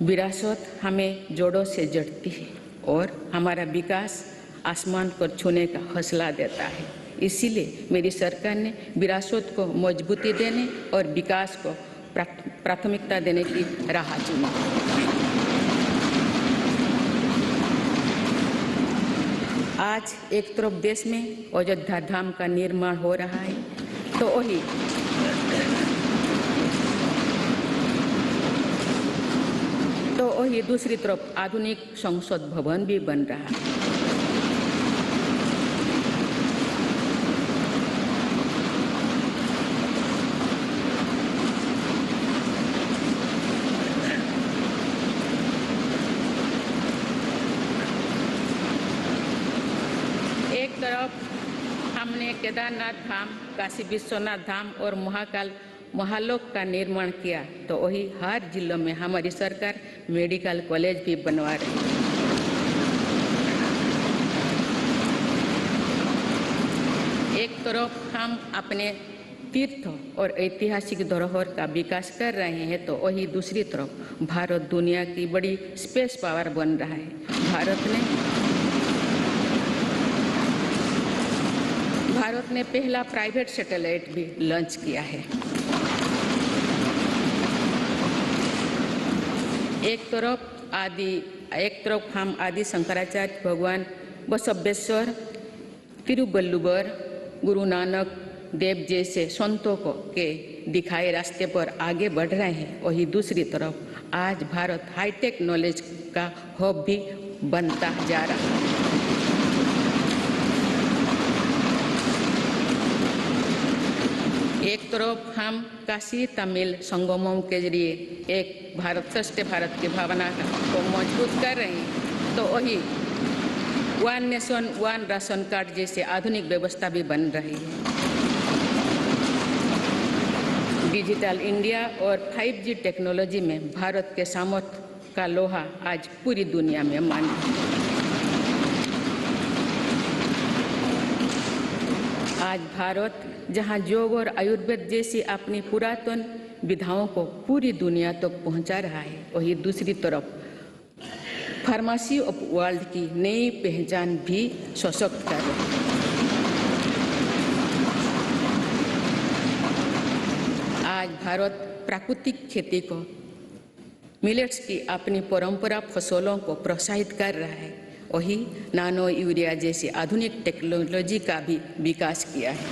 विरासत हमें जोड़ों से जड़ती है और हमारा विकास आसमान पर छूने का हौसला देता है। इसीलिए मेरी सरकार ने विरासत को मजबूती देने और विकास को प्राथमिकता देने की राह चुनी। आज एक तरफ देश में अयोध्या धाम का निर्माण हो रहा है, तो वही दूसरी तरफ आधुनिक संसद भवन भी बन रहा है। एक तरफ हमने केदारनाथ धाम, काशी विश्वनाथ धाम और महाकाल महालोक का निर्माण किया, तो वही हर जिलों में हमारी सरकार मेडिकल कॉलेज भी बनवा रही है। एक तरफ हम अपने तीर्थ और ऐतिहासिक धरोहर का विकास कर रहे हैं, तो वही दूसरी तरफ भारत दुनिया की बड़ी स्पेस पावर बन रहा है। भारत ने पहला प्राइवेट सैटेलाइट भी लॉन्च किया है। एक तरफ हम आदि शंकराचार्य भगवान बसवेश्वर, तिरुवल्लुवर, गुरु नानक देव जैसे संतों के दिखाए रास्ते पर आगे बढ़ रहे हैं, वही दूसरी तरफ आज भारत हाईटेक नॉलेज का हब भी बनता जा रहा है। एक तरफ हम काशी तमिल संगमों के जरिए एक भारत श्रेष्ठ भारत की भावना को मजबूत कर रहे हैं, तो वही one nation one ration card जैसे आधुनिक व्यवस्था भी बन रही है। डिजिटल इंडिया और 5G टेक्नोलॉजी में भारत के सामर्थ्य का लोहा आज पूरी दुनिया में मान्य है। आज भारत जहां योग और आयुर्वेद जैसी अपनी पुरातन विधाओं को पूरी दुनिया तक पहुंचा रहा है, वही दूसरी तरफ फार्मेसी ऑफ वर्ल्ड की नई पहचान भी सशक्त कर रही है। आज भारत प्राकृतिक खेती को, मिलेट्स की अपनी परंपरा फसलों को प्रोत्साहित कर रहा है, वही नानो यूरिया जैसी आधुनिक टेक्नोलॉजी का भी विकास किया है।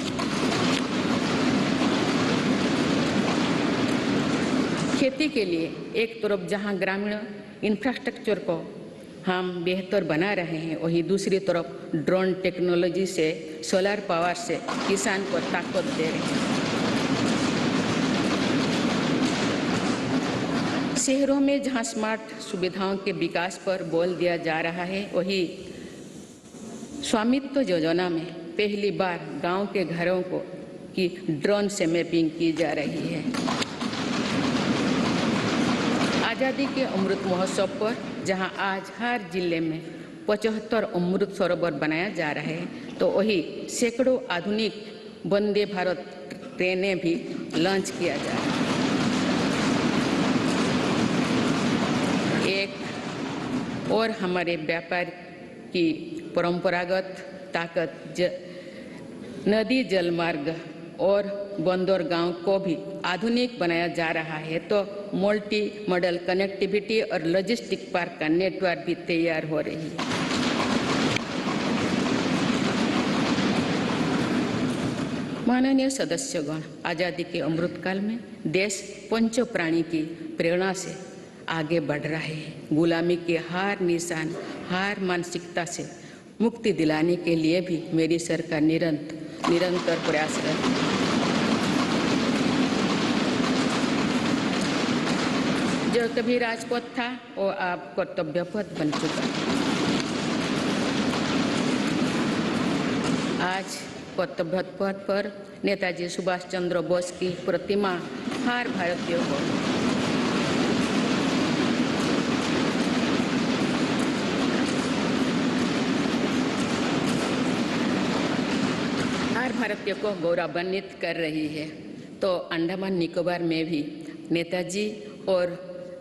खेती के लिए एक तरफ जहां ग्रामीण इंफ्रास्ट्रक्चर को हम बेहतर बना रहे हैं, वहीं दूसरी तरफ ड्रोन टेक्नोलॉजी से, सोलर पावर से किसान को ताकत दे रहे हैं। शहरों में जहां स्मार्ट सुविधाओं के विकास पर बल दिया जा रहा है, वहीं स्वामित्व योजना में पहली बार गांव के घरों को की ड्रोन से मैपिंग की जा रही है। आज़ादी के अमृत महोत्सव पर जहां आज हर जिले में 75 अमृत सरोवर बनाया जा रहा है, तो वही सैकड़ों आधुनिक वंदे भारत ट्रेनें भी लॉन्च किया जा रहा है। एक और हमारे व्यापार की परंपरागत ताकत नदी जल मार्ग और बंदरगांव को भी आधुनिक बनाया जा रहा है, तो मल्टी मॉडल कनेक्टिविटी और लॉजिस्टिक पार्क का नेटवर्क भी तैयार हो रही है। माननीय सदस्यगण, आज़ादी के अमृतकाल में देश पंच प्राणी की प्रेरणा से आगे बढ़ रहा है। गुलामी के हार निशान, हार मानसिकता से मुक्ति दिलाने के लिए भी मेरी सरकार निरंतर प्रयासरत है। जो कभी राजपथ था वो अब कर्तव्य पथ बन चुका है। आज कर्तव्य पथ पर नेताजी सुभाष चंद्र बोस की प्रतिमा हर भारतीय को गौरवान्वित कर रही है। तो अंडमान निकोबार में भी नेताजी और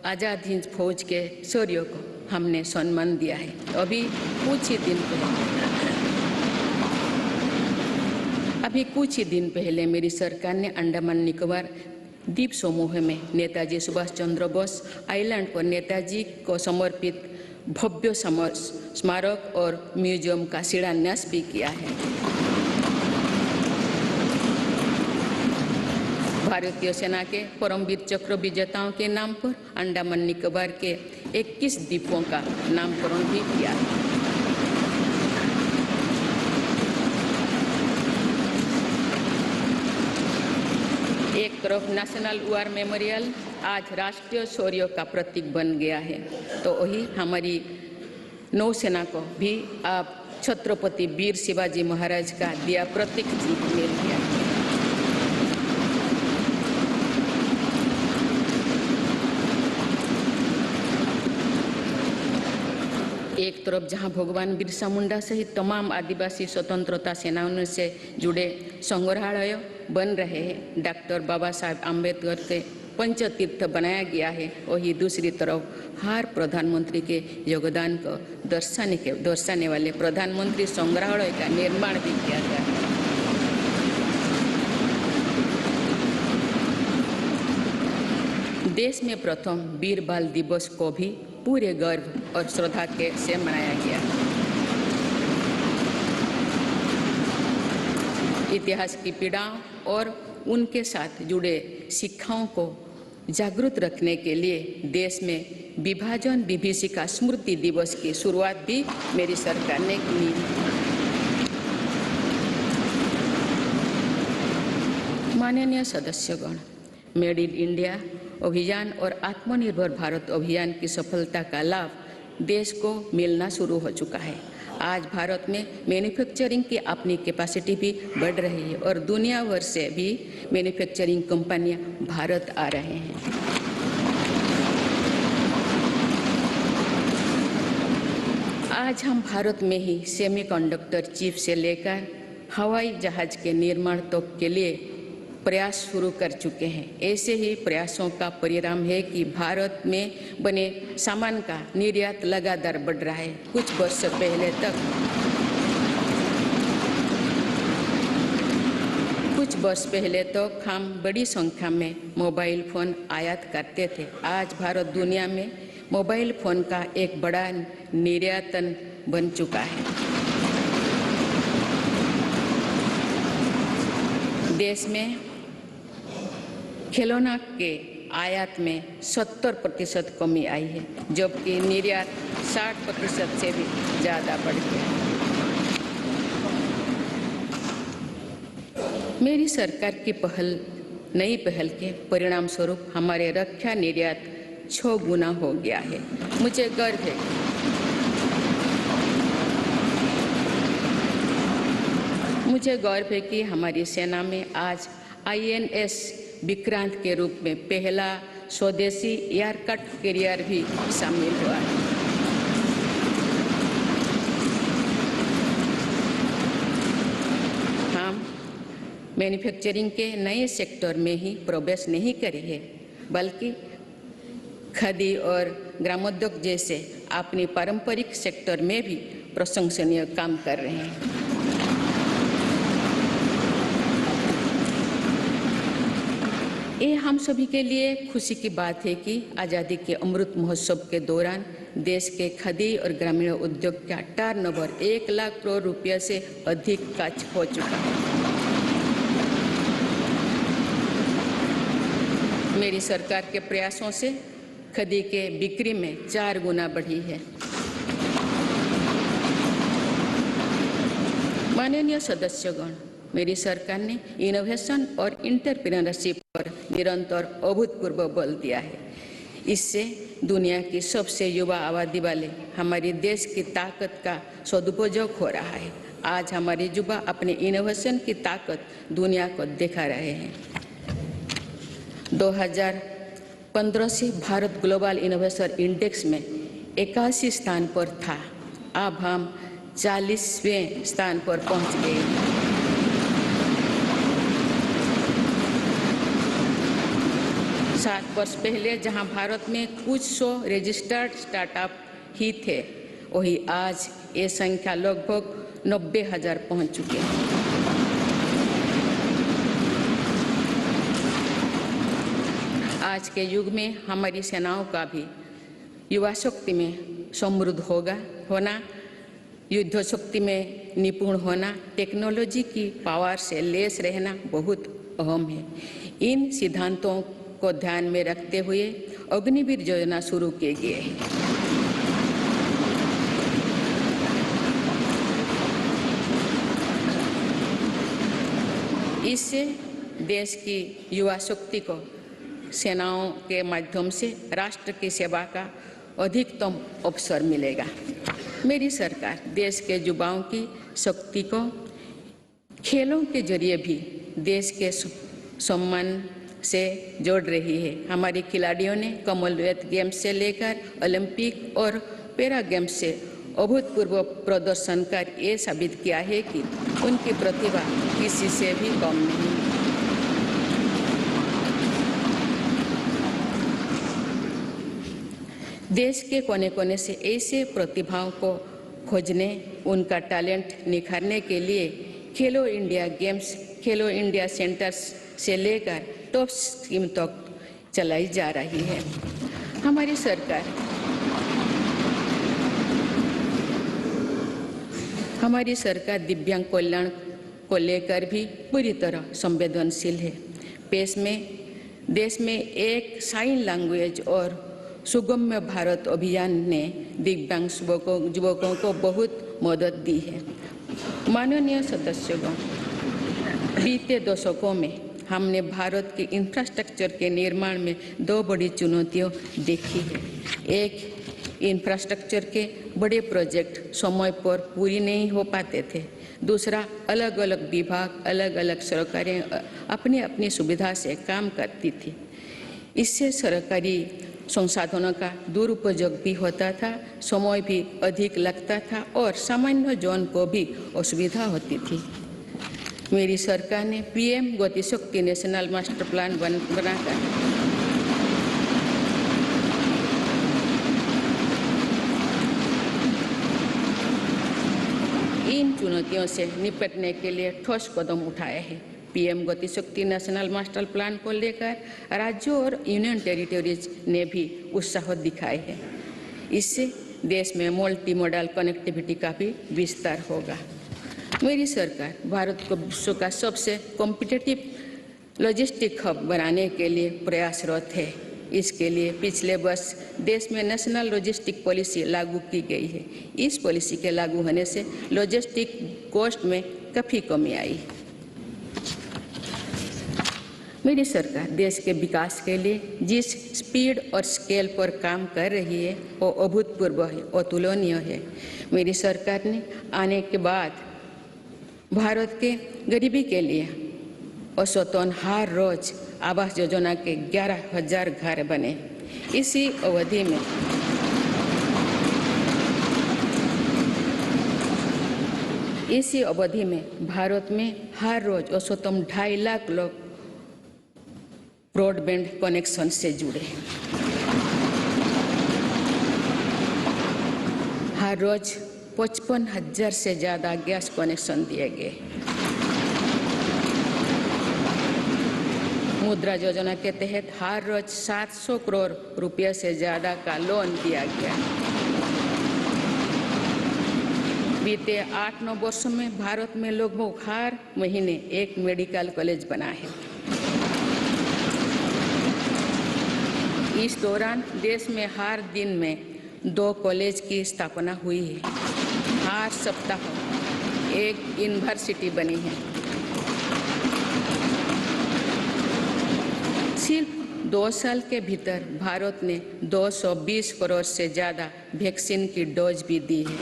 आज़ाद हिंद फौज के शौर्यों को हमने सम्मान दिया है। अभी कुछ ही दिन पहले मेरी सरकार ने अंडमान निकोबार द्वीप समूह में नेताजी सुभाष चंद्र बोस आइलैंड पर नेताजी को समर्पित भव्य स्मारक और म्यूजियम का शिलान्यास भी किया है। भारतीय सेना के परमवीर चक्र विजेताओं के नाम पर अंडमान निकोबार के 21 द्वीपों का नामकरण भी किया है। एक तरफ नेशनल वॉर मेमोरियल आज राष्ट्रीय शौर्य का प्रतीक बन गया है, तो वही हमारी नौसेना को भी अब छत्रपति वीर शिवाजी महाराज का दिया प्रतीक मिल गया है। एक तरफ जहां भगवान बिरसा मुंडा सहित तमाम आदिवासी स्वतंत्रता सेनानियों से जुड़े संग्रहालय बन रहे हैं, डॉक्टर बाबा साहेब आम्बेडकर के पंचतीर्थ बनाया गया है, वही दूसरी तरफ हर प्रधानमंत्री के योगदान को दर्शाने वाले प्रधानमंत्री संग्रहालय का निर्माण भी किया गया है। देश में प्रथम वीर बाल दिवस को भी पूरे गर्व और श्रद्धा के से मनाया गया। इतिहास की पीड़ाओं और उनके साथ जुड़े शिक्षाओं को जागरूक रखने के लिए देश में विभाजन विभीषिका स्मृति दिवस की शुरुआत भी मेरी सरकार ने की। माननीय सदस्यगण, मेड इन इंडिया अभियान और आत्मनिर्भर भारत अभियान की सफलता का लाभ देश को मिलना शुरू हो चुका है। आज भारत में मैन्युफैक्चरिंग की अपनी कैपेसिटी भी बढ़ रही है और दुनिया भर से भी मैन्युफैक्चरिंग कंपनियां भारत आ रहे हैं। आज हम भारत में ही सेमीकंडक्टर चिप से लेकर हवाई जहाज के निर्माण तक के लिए प्रयास शुरू कर चुके हैं। ऐसे ही प्रयासों का परिणाम है कि भारत में बने सामान का निर्यात लगातार बढ़ रहा है। कुछ वर्ष पहले तक हम बड़ी संख्या में मोबाइल फोन आयात करते थे। आज भारत दुनिया में मोबाइल फोन का एक बड़ा निर्यातन बन चुका है। देश में खिलौना के आयात में 70% कमी आई है, जबकि निर्यात 60% से भी ज़्यादा बढ़ गया है। मेरी सरकार की नई पहल के परिणाम स्वरूप हमारे रक्षा निर्यात 6 गुना हो गया है। मुझे गर्व है कि हमारी सेना में आज INS विक्रांत के रूप में पहला स्वदेशी एयरक्राफ्ट कैरियर भी शामिल हुआ है। हम मैन्युफैक्चरिंग के नए सेक्टर में ही प्रवेश नहीं करे हैं, बल्कि खादी और ग्रामोद्योग जैसे अपने पारंपरिक सेक्टर में भी प्रशंसनीय काम कर रहे हैं। ये हम सभी के लिए खुशी की बात है कि आज़ादी के अमृत महोत्सव के दौरान देश के खादी और ग्रामीण उद्योग का टर्नओवर 1 लाख करोड़ रुपये से अधिक का हो चुका है। मेरी सरकार के प्रयासों से खादी के बिक्री में 4 गुना बढ़ी है। माननीय सदस्यगण, मेरी सरकार ने इनोवेशन और एंटरप्रेन्योरशिप पर निरंतर अभूतपूर्व बल दिया है। इससे दुनिया की सबसे युवा आबादी वाले हमारे देश की ताकत का सदुपयोग हो रहा है। आज हमारे युवा अपने इनोवेशन की ताकत दुनिया को दिखा रहे हैं। 2015 से भारत ग्लोबल इनोवेशन इंडेक्स में 81 स्थान पर था। अब हम 40वें स्थान पर पहुंच गए हैं। सात वर्ष पहले जहां भारत में कुछ 100 रजिस्टर्ड स्टार्टअप ही थे, वही आज ये संख्या लगभग 90,000 पहुंच चुके हैं। आज के युग में हमारी सेनाओं का भी युवा शक्ति में समृद्ध होना, युद्ध शक्ति में निपुण होना, टेक्नोलॉजी की पावर से लेस रहना बहुत अहम है। इन सिद्धांतों को ध्यान में रखते हुए अग्निवीर योजना शुरू किए गए हैं। इससे देश की युवा शक्ति को सेनाओं के माध्यम से राष्ट्र की सेवा का अधिकतम अवसर मिलेगा। मेरी सरकार देश के युवाओं की शक्ति को खेलों के जरिए भी देश के सम्मान से जोड़ रही है। हमारे खिलाड़ियों ने कॉमनवेल्थ गेम्स से लेकर ओलंपिक और पैरा गेम्स से अभूतपूर्व प्रदर्शन कर ये साबित किया है कि उनकी प्रतिभा किसी से भी कम नहीं। देश के कोने कोने से ऐसे प्रतिभाओं को खोजने, उनका टैलेंट निखारने के लिए खेलो इंडिया गेम्स, खेलो इंडिया सेंटर्स से लेकर टॉप स्कीम तक चलाई जा रही है। हमारी सरकार दिव्यांग कल्याण को लेकर भी पूरी तरह संवेदनशील है। देश में एक साइन लैंग्वेज और सुगम्य भारत अभियान ने दिव्यांग युवकों को बहुत मदद दी है। माननीय सदस्यगण, बीते दशकों में हमने भारत के इंफ्रास्ट्रक्चर के निर्माण में 2 बड़ी चुनौतियां देखी है। एक, इंफ्रास्ट्रक्चर के बड़े प्रोजेक्ट समय पर पूरी नहीं हो पाते थे। दूसरा, अलग अलग विभाग, अलग अलग सरकारें अपनी अपनी सुविधा से काम करती थी। इससे सरकारी संसाधनों का दुरुपयोग भी होता था, समय भी अधिक लगता था और सामान्य जन को भी असुविधा होती थी। मेरी सरकार ने PM गति शक्ति नेशनल मास्टर प्लान बनाकर इन चुनौतियों से निपटने के लिए ठोस कदम उठाए हैं। PM गति शक्ति नेशनल मास्टर प्लान को लेकर राज्यों और यूनियन टेरिटरीज ने भी उत्साह दिखाए हैं। इससे देश में मल्टी मॉडल कनेक्टिविटी का भी विस्तार होगा। मेरी सरकार भारत को विश्व का सबसे कॉम्पिटिटिव लॉजिस्टिक हब बनाने के लिए प्रयासरत है। इसके लिए पिछले वर्ष देश में नेशनल लॉजिस्टिक पॉलिसी लागू की गई है। इस पॉलिसी के लागू होने से लॉजिस्टिक कॉस्ट में काफ़ी कमी आई। मेरी सरकार देश के विकास के लिए जिस स्पीड और स्केल पर काम कर रही है वो अभूतपूर्व है, अतुलनीय है। मेरी सरकार ने आने के बाद भारत के गरीबी के लिए औसतन हर रोज आवास योजना के 11,000 घर बने। इसी अवधि में भारत में हर रोज औसतन 2.5 लाख लोग ब्रॉडबैंड कनेक्शन से जुड़े। हर रोज 55,000 से ज़्यादा गैस कनेक्शन दिए गए। मुद्रा योजना के तहत हर रोज 700 करोड़ रुपये से ज़्यादा का लोन दिया गया। बीते 8-9 वर्षों में भारत में लगभग हर महीने एक मेडिकल कॉलेज बना है। इस दौरान देश में हर दिन में 2 कॉलेज की स्थापना हुई है। हर सप्ताह एक यूनिवर्सिटी बनी है। सिर्फ 2 साल के भीतर भारत ने 220 करोड़ से ज़्यादा वैक्सीन की डोज भी दी है।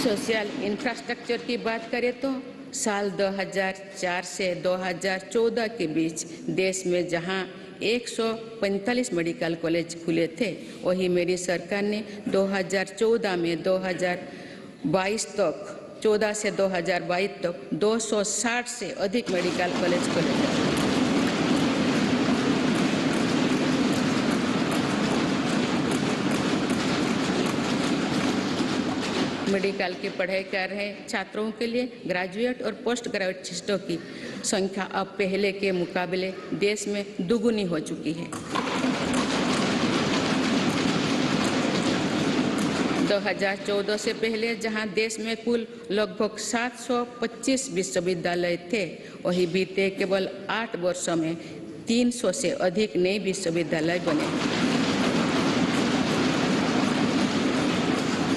सोशल इंफ्रास्ट्रक्चर की बात करें तो साल 2004 से 2014 के बीच देश में जहां 145 मेडिकल कॉलेज खुले थे, वही मेरी सरकार ने 2014 में 14 से 2022 तक 260 से अधिक मेडिकल कॉलेज खोले। मेडिकल की पढ़ाई कर रहे छात्रों के लिए ग्रेजुएट और पोस्ट ग्रेजुएट सीटों की संख्या अब पहले के मुकाबले देश में दुगुनी हो चुकी है। 2014 से पहले जहां देश में कुल लगभग 725 विश्वविद्यालय थे, वही बीते केवल 8 वर्षों में 300 से अधिक नए विश्वविद्यालय बने।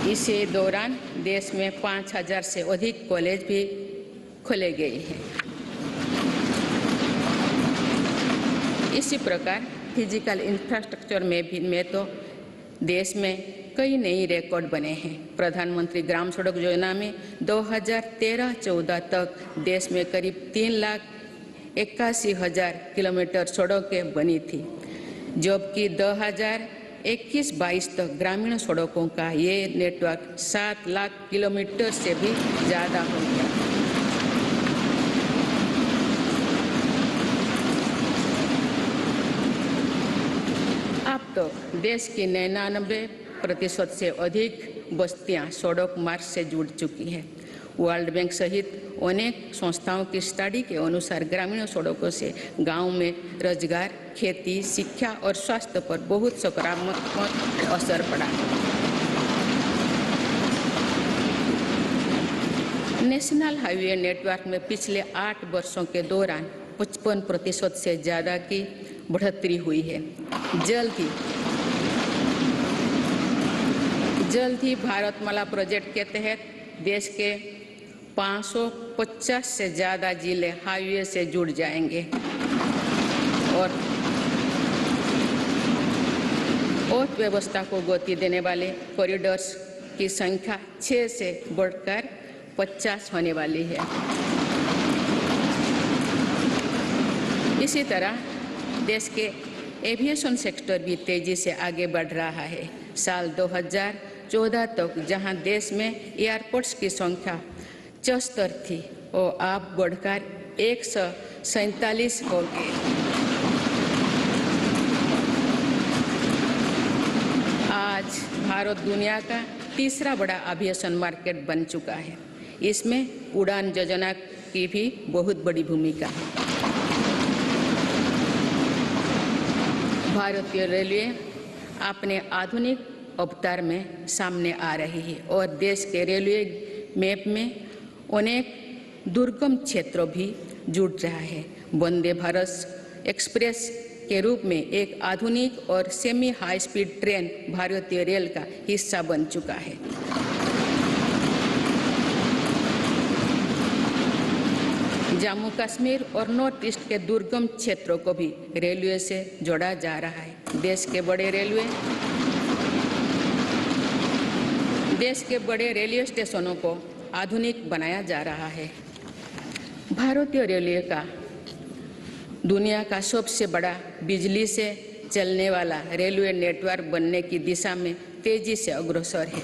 इसी दौरान देश में 5,000 से अधिक कॉलेज भी खोले गए हैं। इसी प्रकार फिजिकल इंफ्रास्ट्रक्चर में तो देश में कई नए रिकॉर्ड बने हैं। प्रधानमंत्री ग्राम सड़क योजना में 2013-14 तक देश में करीब 3,81,000 किलोमीटर सड़कें बनी थी, जबकि 2021-22 तक ग्रामीण सड़कों का ये नेटवर्क 7 लाख किलोमीटर से भी ज़्यादा हो गया। अब तक देश की 99% से अधिक बस्तियां सड़क मार्ग से जुड़ चुकी हैं। वर्ल्ड बैंक सहित अनेक संस्थाओं की स्टडी के अनुसार ग्रामीण सड़कों से गांव में रोजगार, खेती, शिक्षा और स्वास्थ्य पर बहुत सकारात्मक असर पड़ा। नेशनल हाईवे नेटवर्क में पिछले 8 वर्षों के दौरान 55% से ज़्यादा की बढ़ोतरी हुई है। जल्द ही भारतमाला प्रोजेक्ट के तहत देश के 550 से ज़्यादा जिले हाईवे से जुड़ जाएंगे और अर्थव्यवस्था को गति देने वाले कॉरिडोर्स की संख्या 6 से बढ़कर 50 होने वाली है। इसी तरह देश के एविएशन सेक्टर भी तेजी से आगे बढ़ रहा है। साल 2014 तक जहां देश में एयरपोर्ट्स की संख्या 74 थी, वो अब बढ़कर 147 हो गई। आज भारत दुनिया का तीसरा बड़ा एविएशन मार्केट बन चुका है। इसमें उड़ान योजना की भी बहुत बड़ी भूमिका है। भारतीय रेलवे अपने आधुनिक अवतार में सामने आ रही है और देश के रेलवे मैप में अनेक दुर्गम क्षेत्रों भी जुड़ रहा है। वंदे भारत एक्सप्रेस के रूप में एक आधुनिक और सेमी हाई स्पीड ट्रेन भारतीय रेल का हिस्सा बन चुका है। जम्मू कश्मीर और नॉर्थ ईस्ट के दुर्गम क्षेत्रों को भी रेलवे से जोड़ा जा रहा है। देश के बड़े रेलवे स्टेशनों को आधुनिक बनाया जा रहा है। भारतीय रेलवे का दुनिया का सबसे बड़ा बिजली से चलने वाला रेलवे नेटवर्क बनने की दिशा में तेजी से अग्रसर है।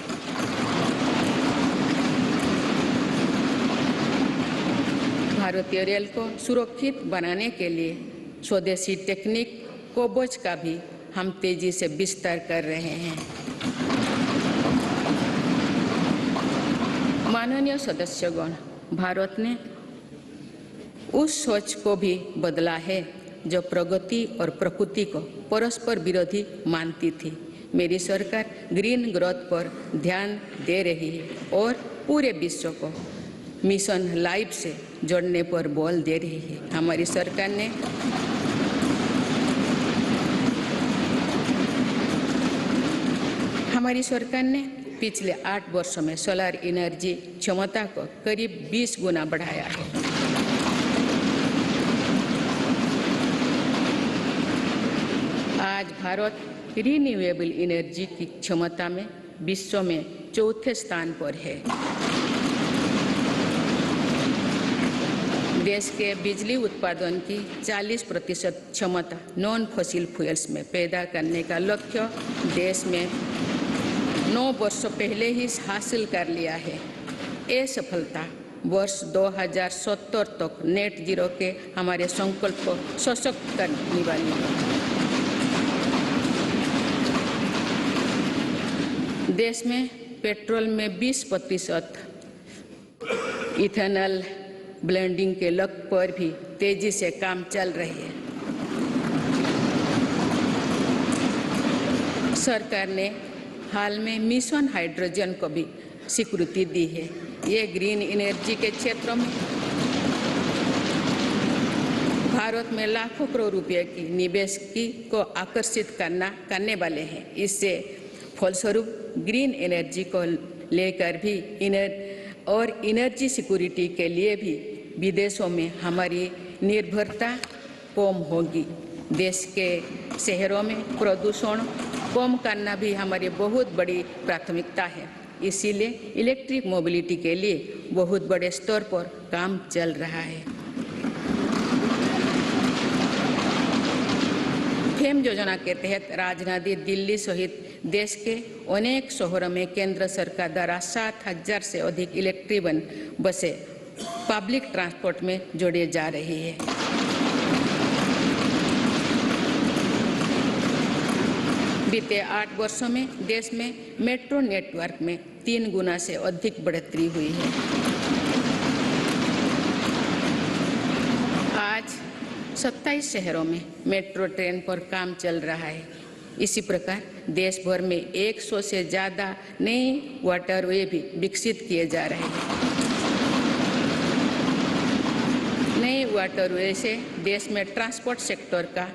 भारतीय रेल को सुरक्षित बनाने के लिए स्वदेशी टेक्निक कोबोज का भी हम तेजी से विस्तार कर रहे हैं। माननीय सदस्यगण, भारत ने उस सोच को भी बदला है जो प्रगति और प्रकृति को परस्पर विरोधी मानती थी। मेरी सरकार ग्रीन ग्रोथ पर ध्यान दे रही है और पूरे विश्व को मिशन लाइफ से जोड़ने पर बल दे रही है। हमारी सरकार ने पिछले 8 वर्षों में सोलर एनर्जी क्षमता को करीब 20 गुना बढ़ाया है। आज भारत रिन्यूएबल एनर्जी की क्षमता में विश्व में 4थे स्थान पर है। देश के बिजली उत्पादन की 40% क्षमता नॉन फॉसिल फ्यूल्स में पैदा करने का लक्ष्य देश में 9 वर्षों पहले ही हासिल कर लिया है। ये सफलता वर्ष 2070 तक नेट जीरो के हमारे संकल्प को सशक्त करने वाली है। देश में पेट्रोल में 20% इथेनॉल ब्लेंडिंग के लक्ष्य पर भी तेजी से काम चल रही है। सरकार ने हाल में मिशन हाइड्रोजन को भी स्वीकृति दी है। ये ग्रीन एनर्जी के क्षेत्रों में भारत में लाखों करोड़ रुपए की निवेश को आकर्षित करने वाले हैं। इससे फलस्वरूप ग्रीन एनर्जी को लेकर भी एनर्जी सिक्योरिटी के लिए भी विदेशों में हमारी निर्भरता कम होगी। देश के शहरों में प्रदूषण कम करना भी हमारी बहुत बड़ी प्राथमिकता है। इसीलिए इलेक्ट्रिक मोबिलिटी के लिए बहुत बड़े स्तर पर काम चल रहा है। फेम योजना के तहत राजधानी दिल्ली सहित देश के अनेक शहरों में केंद्र सरकार द्वारा 7,000 से अधिक इलेक्ट्रिक बसें पब्लिक ट्रांसपोर्ट में जोड़ी जा रही है। बीते 8 वर्षों में देश में मेट्रो नेटवर्क में 3 गुना से अधिक बढ़ोतरी हुई है। आज 27 शहरों में मेट्रो ट्रेन पर काम चल रहा है। इसी प्रकार देश भर में 100 से ज़्यादा नए वाटरवे भी विकसित किए जा रहे हैं। नए वाटरवे से देश में ट्रांसपोर्ट सेक्टर का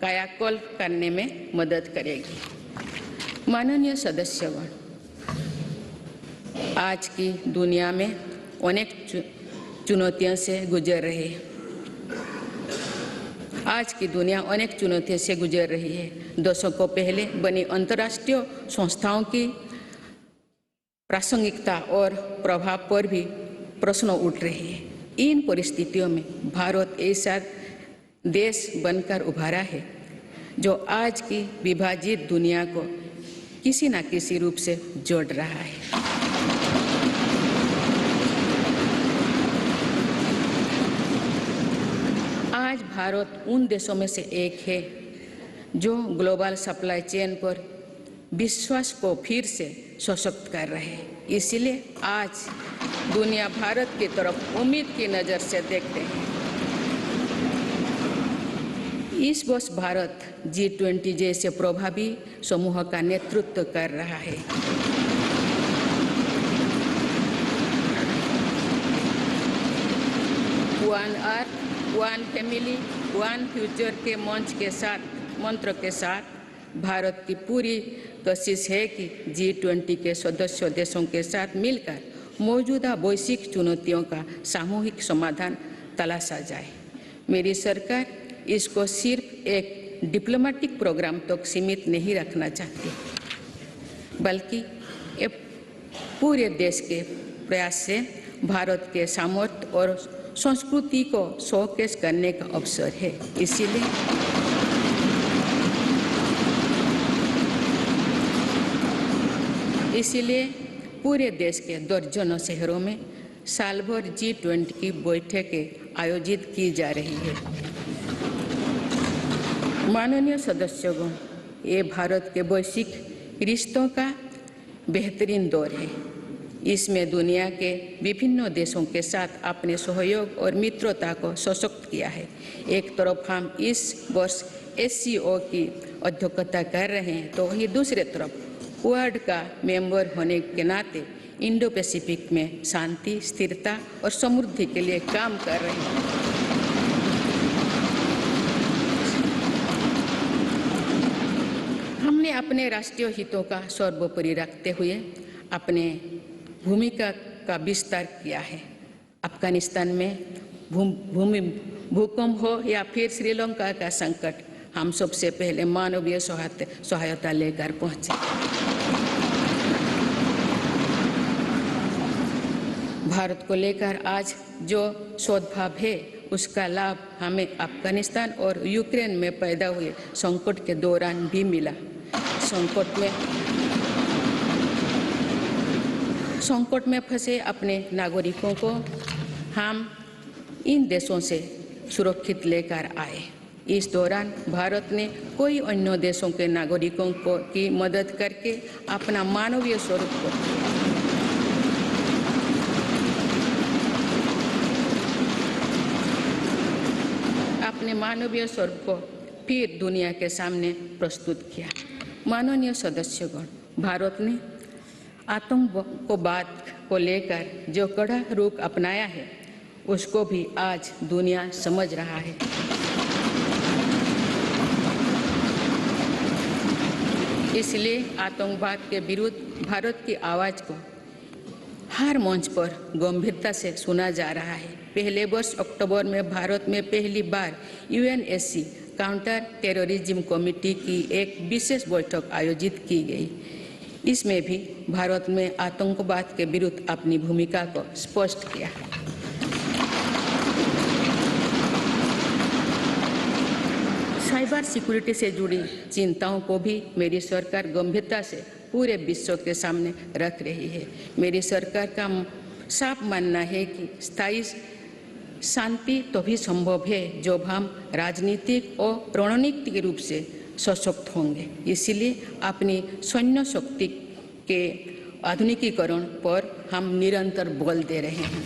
कायाकल्प करने में मदद करेगी। माननीय सदस्यगण, आज की दुनिया में अनेक चुनौतियों से गुजर रही है। आज की दुनिया अनेक चुनौतियों से गुजर रही है। दशकों पहले बनी अंतर्राष्ट्रीय संस्थाओं की प्रासंगिकता और प्रभाव पर भी प्रश्न उठ रहे हैं। इन परिस्थितियों में भारत ऐसा देश बनकर उभरा है जो आज की विभाजित दुनिया को किसी न किसी रूप से जोड़ रहा है। आज भारत उन देशों में से एक है जो ग्लोबल सप्लाई चेन पर विश्वास को फिर से सशक्त कर रहे हैं। इसलिए आज दुनिया भारत की तरफ उम्मीद की नज़र से देखते हैं। इस वर्ष भारत G20 जैसे प्रभावी समूह का नेतृत्व कर रहा है। One earth, one family, one future के मंत्र के साथ भारत की पूरी कोशिश है कि G20 के सदस्य देशों के साथ मिलकर मौजूदा वैश्विक चुनौतियों का सामूहिक समाधान तलाशा जाए। मेरी सरकार इसको सिर्फ एक डिप्लोमेटिक प्रोग्राम तक सीमित नहीं रखना चाहती, बल्कि पूरे देश के प्रयास से भारत के सामर्थ्य और संस्कृति को शोकेस करने का अवसर है। इसीलिए पूरे देश के दर्जनों शहरों में साल भर G20 की बैठकें आयोजित की जा रही है। माननीय सदस्यगण, ये भारत के वैश्विक रिश्तों का बेहतरीन दौर है। इसमें दुनिया के विभिन्न देशों के साथ अपने सहयोग और मित्रता को सशक्त किया है। एक तरफ हम इस वर्ष SCO की अध्यक्षता कर रहे हैं, तो वही दूसरे तरफ क्वाड का मेंबर होने के नाते इंडो पैसिफिक में शांति, स्थिरता और समृद्धि के लिए काम कर रहे हैं। हमने अपने राष्ट्रीय हितों का सर्वोपरि रखते हुए अपने भूमिका का विस्तार किया है। अफगानिस्तान में भूकंप हो या फिर श्रीलंका का संकट, हम सबसे पहले मानवीय सहायता लेकर पहुंचे। भारत को लेकर आज जो सद्भाव है, उसका लाभ हमें अफगानिस्तान और यूक्रेन में पैदा हुए संकट के दौरान भी मिला। संकट में फंसे अपने नागरिकों को हम इन देशों से सुरक्षित लेकर आए। इस दौरान भारत ने कई अन्य देशों के नागरिकों की मदद करके अपना मानवीय स्वरूप को फिर दुनिया के सामने प्रस्तुत किया। माननीय सदस्यगण, भारत ने आतंकवाद को लेकर जो कड़ा रुख अपनाया है, उसको भी आज दुनिया समझ रहा है। इसलिए आतंकवाद के विरुद्ध भारत की आवाज़ को हर मंच पर गंभीरता से सुना जा रहा है। पहले वर्ष अक्टूबर में भारत में पहली बार UNSC काउंटर टेररिज्म कमेटी की एक विशेष बैठक आयोजित की गई। इसमें भी भारत में आतंकवाद के विरुद्ध अपनी भूमिका को स्पष्ट किया। साइबर सिक्योरिटी से जुड़ी चिंताओं को भी मेरी सरकार गंभीरता से पूरे विश्व के सामने रख रही है। मेरी सरकार का साफ मानना है कि स्थायी शांति तभी संभव है जब हम राजनीतिक और रणनीतिक रूप से सशक्त होंगे। इसलिए अपनी सैन्य शक्ति के आधुनिकीकरण पर हम निरंतर बल दे रहे हैं।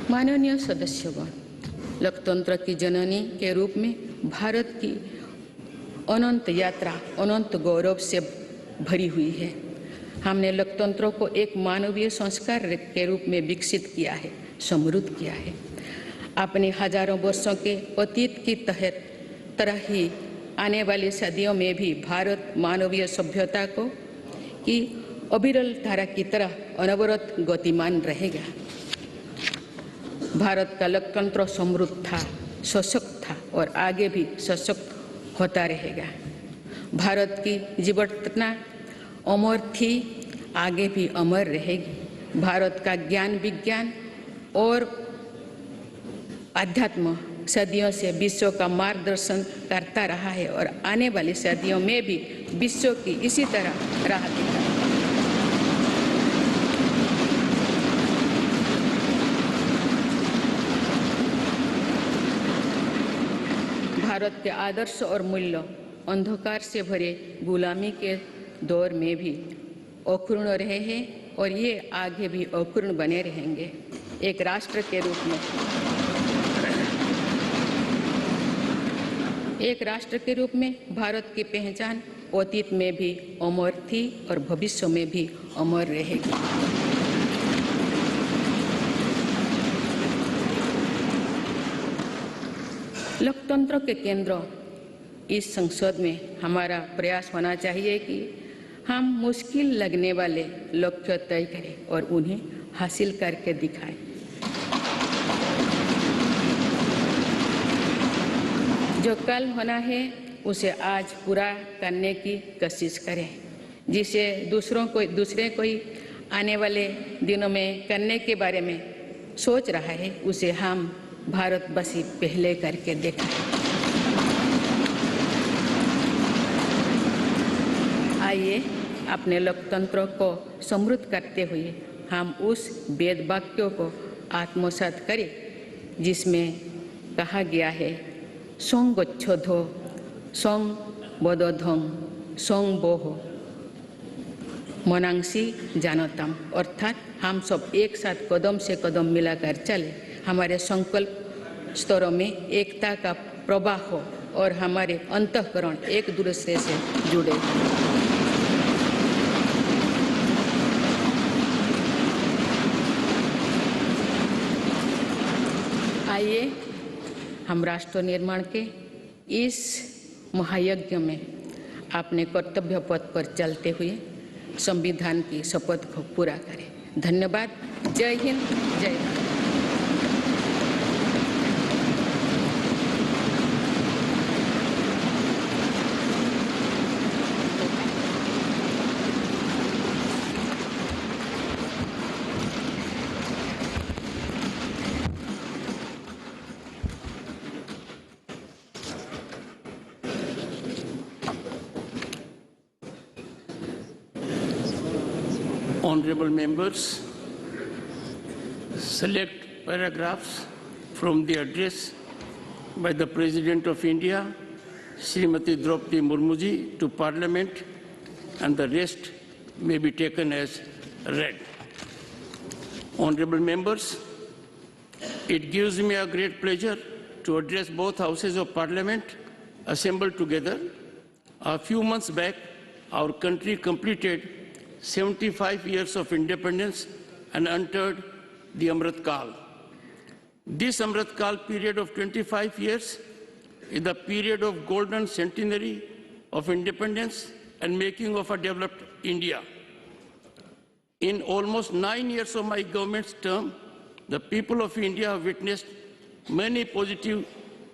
माननीय सदस्यगण, लोकतंत्र की जननी के रूप में भारत की अनंत यात्रा अनंत गौरव से भरी हुई है। हमने लोकतंत्र को एक मानवीय संस्कार के रूप में विकसित किया है, समृद्ध किया है। अपने हजारों वर्षों के अतीत की तरह ही आने वाली सदियों में भी भारत मानवीय सभ्यता की अविरल धारा की तरह अनवरत गतिमान रहेगा। भारत का लोकतंत्र समृद्ध था, सशक्त था और आगे भी सशक्त होता रहेगा। भारत की जीवटता अमर थी, आगे भी अमर रहेगी। भारत का ज्ञान विज्ञान और अध्यात्म सदियों से विश्व का मार्गदर्शन करता रहा है और आने वाली सदियों में भी विश्व की इसी तरह राह दिखाएगा। भारत के आदर्श और मूल्य अंधकार से भरे गुलामी के दौर में भी अक्षुण्ण रहे हैं और ये आगे भी अपूर्ण बने रहेंगे। एक राष्ट्र के रूप में भारत की पहचान अतीत में भी अमर थी और भविष्य में भी अमर रहेगी। लोकतंत्र के केंद्र इस संसद में हमारा प्रयास होना चाहिए कि हम मुश्किल लगने वाले लक्ष्य तय करें और उन्हें हासिल करके दिखाएं। जो कल होना है उसे आज पूरा करने की कोशिश करें। जिसे दूसरे कोई आने वाले दिनों में करने के बारे में सोच रहा है उसे हम भारतवासी पहले करके दिखाएं। आइए अपने लोकतंत्र को समृद्ध करते हुए हम उस वेद वाक्यों को आत्मसात करें जिसमें कहा गया है सों गच्छोधो सों बोधोधं सों बोहो मनांसी जानतम, अर्थात हम सब एक साथ कदम से कदम मिलाकर चले, हमारे संकल्प स्तरों में एकता का प्रवाह हो और हमारे अंतःकरण एक दूसरे से जुड़े। आइए हम राष्ट्र निर्माण के इस महायज्ञ में अपने कर्तव्य पथ पर चलते हुए संविधान की शपथ को पूरा करें। धन्यवाद। जय हिंद, जय Bharat. Honorable members, select paragraphs from the address by the President of India, Srimati Draupadi Murmuji, to Parliament, and the rest may be taken as read. Honorable members, it gives me a great pleasure to address both houses of Parliament assembled together. A few months back, our country completed 75 years of independence and entered the Amrit Kal. This Amrit Kal period of 25 years is the period of golden centenary of independence and making of a developed India. In almost 9 years of my government's term, the people of India have witnessed many positive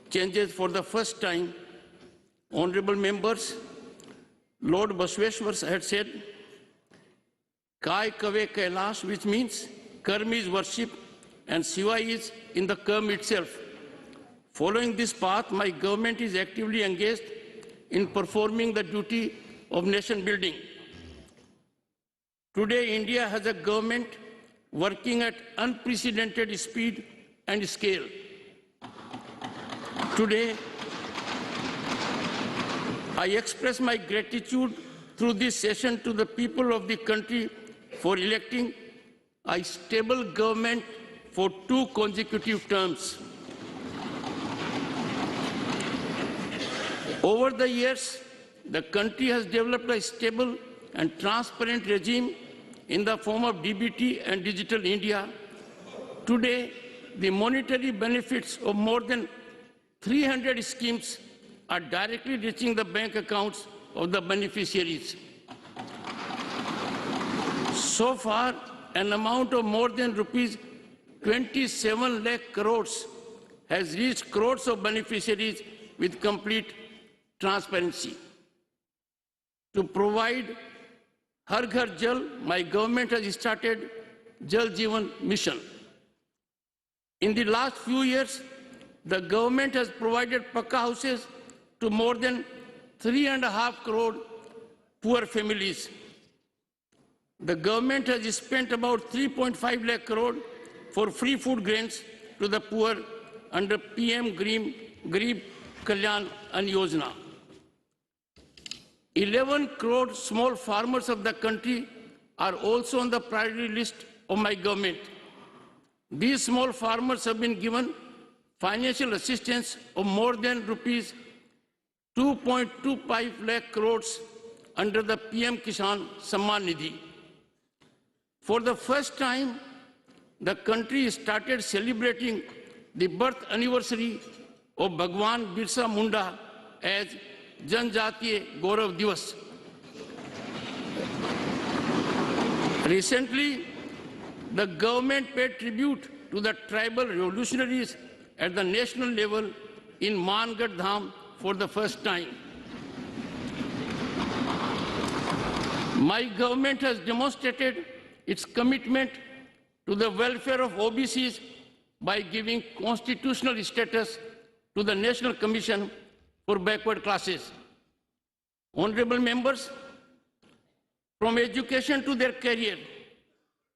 changes for the first time. Honorable members, Lord Basveshwar had said, Kai Kave Kailash, which means Karma is worship and Shiva is in the Karma itself. Following this path, my government is actively engaged in performing the duty of nation building. Today, India has a government working at unprecedented speed and scale. Today, I express my gratitude through this session to the people of the country for electing a stable government for 2 consecutive terms. Over the years, the country has developed a stable and transparent regime in the form of DBT and Digital India. Today, the monetary benefits of more than 300 schemes are directly reaching the bank accounts of the beneficiaries. So far, an amount of more than rupees 27 lakh crores has reached crores of beneficiaries with complete transparency. To provide Har Ghar Jal, my government has started Jal Jeevan Mission. In the last few years, the government has provided Pakka houses to more than 3.5 crore poor families. The government has spent about 3.5 lakh crore for free food grains to the poor under PM Garib Kalyan Ann Yojana. 11 crore small farmers of the country are also on the priority list of my government. These small farmers have been given financial assistance of more than rupees 2.25 lakh crores under the PM Kisan Samman Nidhi. For the first time, the country started celebrating the birth anniversary of Bhagwan Birsa Munda as Janjatiya Gaurav Divas. Recently, the government paid tribute to the tribal revolutionaries at the national level in Mangarh Dham for the first time. My government has demonstrated its commitment to the welfare of OBCs by giving constitutional status to the National Commission for Backward Classes. Honorable members, from education to their career,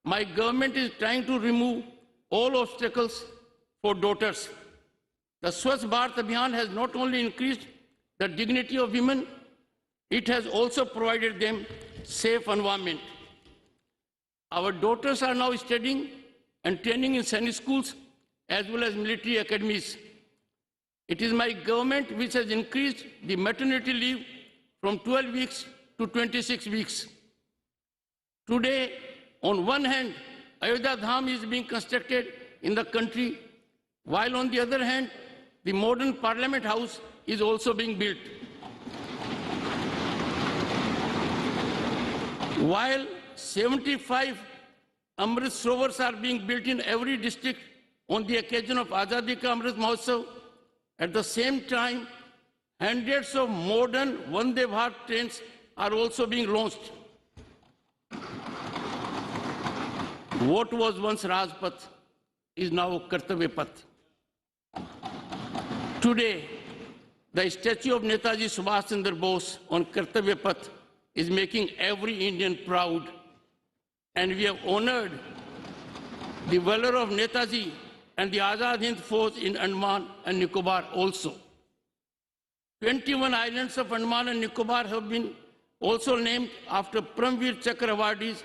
my government is trying to remove all obstacles for daughters. The Swachh Bharat Abhiyan has not only increased the dignity of women, it has also provided them safe environment. Our daughters are now studying and training in Sainik schools as well as military academies. It is my government which has increased the maternity leave from 12 weeks to 26 weeks. Today, on one hand, Ayodhya Dham is being constructed in the country, while on the other hand, the modern Parliament House is also being built. While 75 Amrit Sarovars are being built in every district on the occasion of Azadi Ka Amrit Mahotsav, at the same time, hundreds of modern Vande Bharat trains are also being launched. What was once Rajpath is now Kartavya Path. Today, the statue of Netaji Subhash Chandra Bose on Kartavya Path is making every Indian proud, and we have honored the valor of Netaji and the Azad Hind force in Andaman and Nicobar also. 21 islands of Andaman and Nicobar have been also named after Paramveer Chakra awardees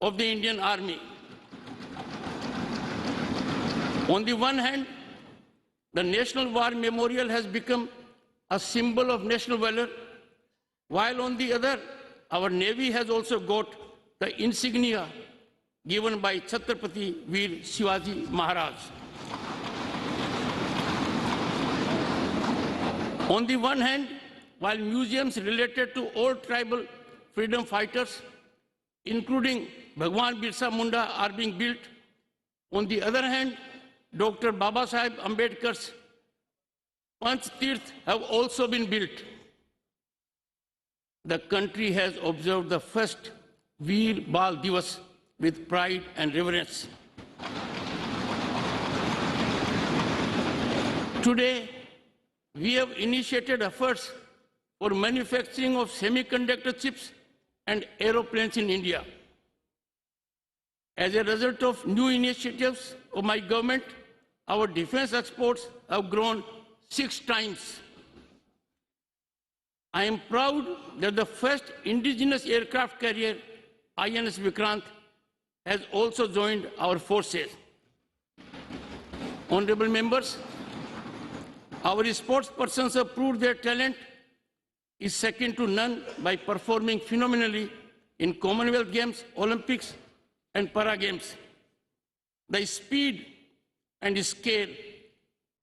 of the Indian Army. On the one hand, the National War Memorial has become a symbol of national valor, while on the other, our Navy has also got the insignia given by Chhatrapati Veer Shivaji Maharaj. On the one hand, while museums related to all tribal freedom fighters, including Bhagwan Birsa Munda, are being built, on the other hand, Dr. Baba Saheb Ambedkar's Panch Tirth have also been built. The country has observed the first Veer Bal Divas with pride and reverence. Today, we have initiated efforts for manufacturing of semiconductor chips and aeroplanes in India. As a result of new initiatives of my government, our defense exports have grown 6 times. I am proud that the first indigenous aircraft carrier, INS Vikrant, has also joined our forces. Honorable members, our sports persons have proved their talent is second to none by performing phenomenally in Commonwealth Games, Olympics, and Para Games. The speed and scale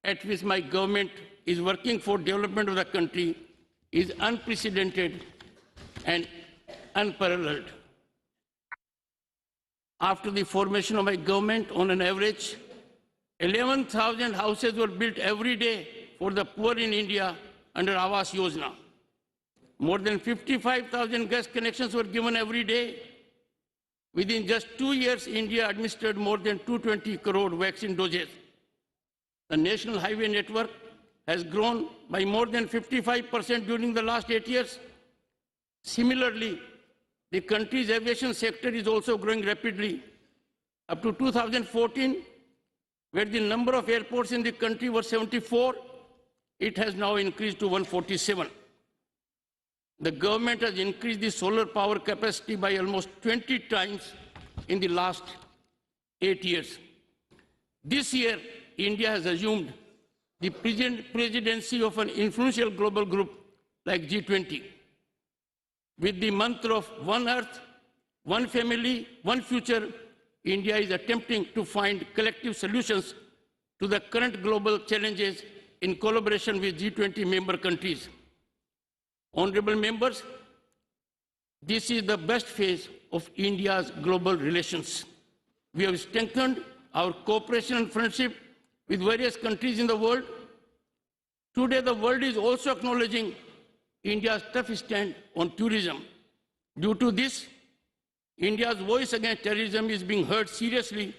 at which my government is working for development of the country is unprecedented and unparalleled. After the formation of my government, on an average, 11,000 houses were built every day for the poor in India under Awas Yojana. More than 55,000 gas connections were given every day. Within just 2 years, India administered more than 220 crore vaccine doses. The national highway network has grown by more than 55% during the last 8 years. Similarly, the country's aviation sector is also growing rapidly. Up to 2014, where the number of airports in the country was 74, it has now increased to 147. The government has increased the solar power capacity by almost 20 times in the last 8 years. This year, India has assumed the presidency of an influential global group like G20. With the mantra of One Earth, One Family, One Future, India is attempting to find collective solutions to the current global challenges in collaboration with G20 member countries. Honorable members, this is the best phase of India's global relations. We have strengthened our cooperation and friendship with various countries in the world. Today, the world is also acknowledging India's tough stand on tourism. Due to this, India's voice against terrorism is being heard seriously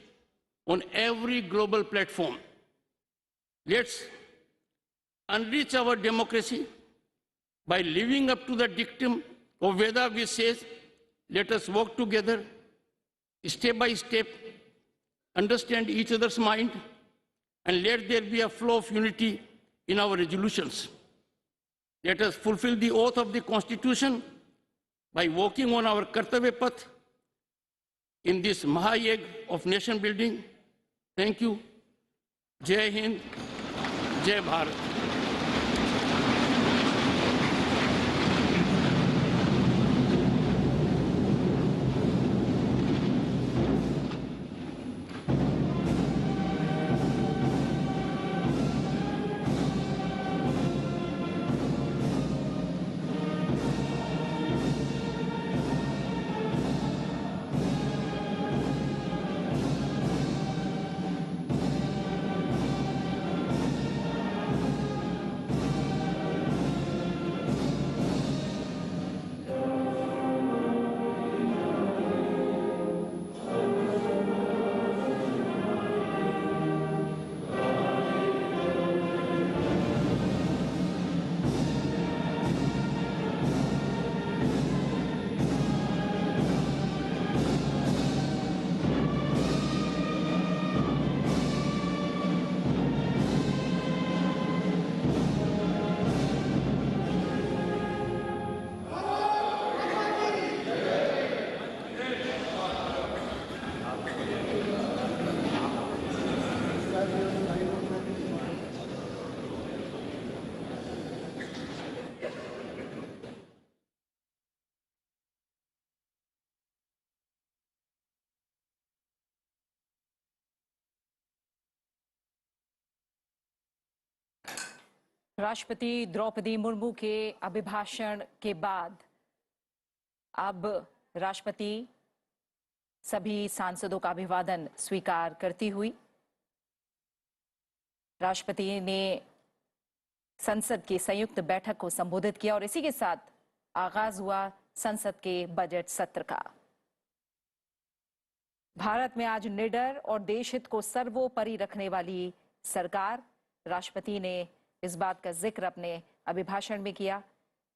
on every global platform. Let's enrich our democracy by living up to the dictum of Veda, which says, let us work together, step by step, understand each other's mind, and let there be a flow of unity in our resolutions. Let us fulfill the oath of the Constitution by working on our Kartavya Path in this Mahayag of nation building. Thank you. Jai Hind, Jai Bharat. राष्ट्रपति द्रौपदी मुर्मू के अभिभाषण के बाद अब राष्ट्रपति सभी सांसदों का अभिवादन स्वीकार करती हुई राष्ट्रपति ने संसद की संयुक्त बैठक को संबोधित किया और इसी के साथ आगाज हुआ संसद के बजट सत्र का। भारत में आज निडर और देशहित को सर्वोपरि रखने वाली सरकार, राष्ट्रपति ने इस बात का जिक्र अपने अभिभाषण में किया।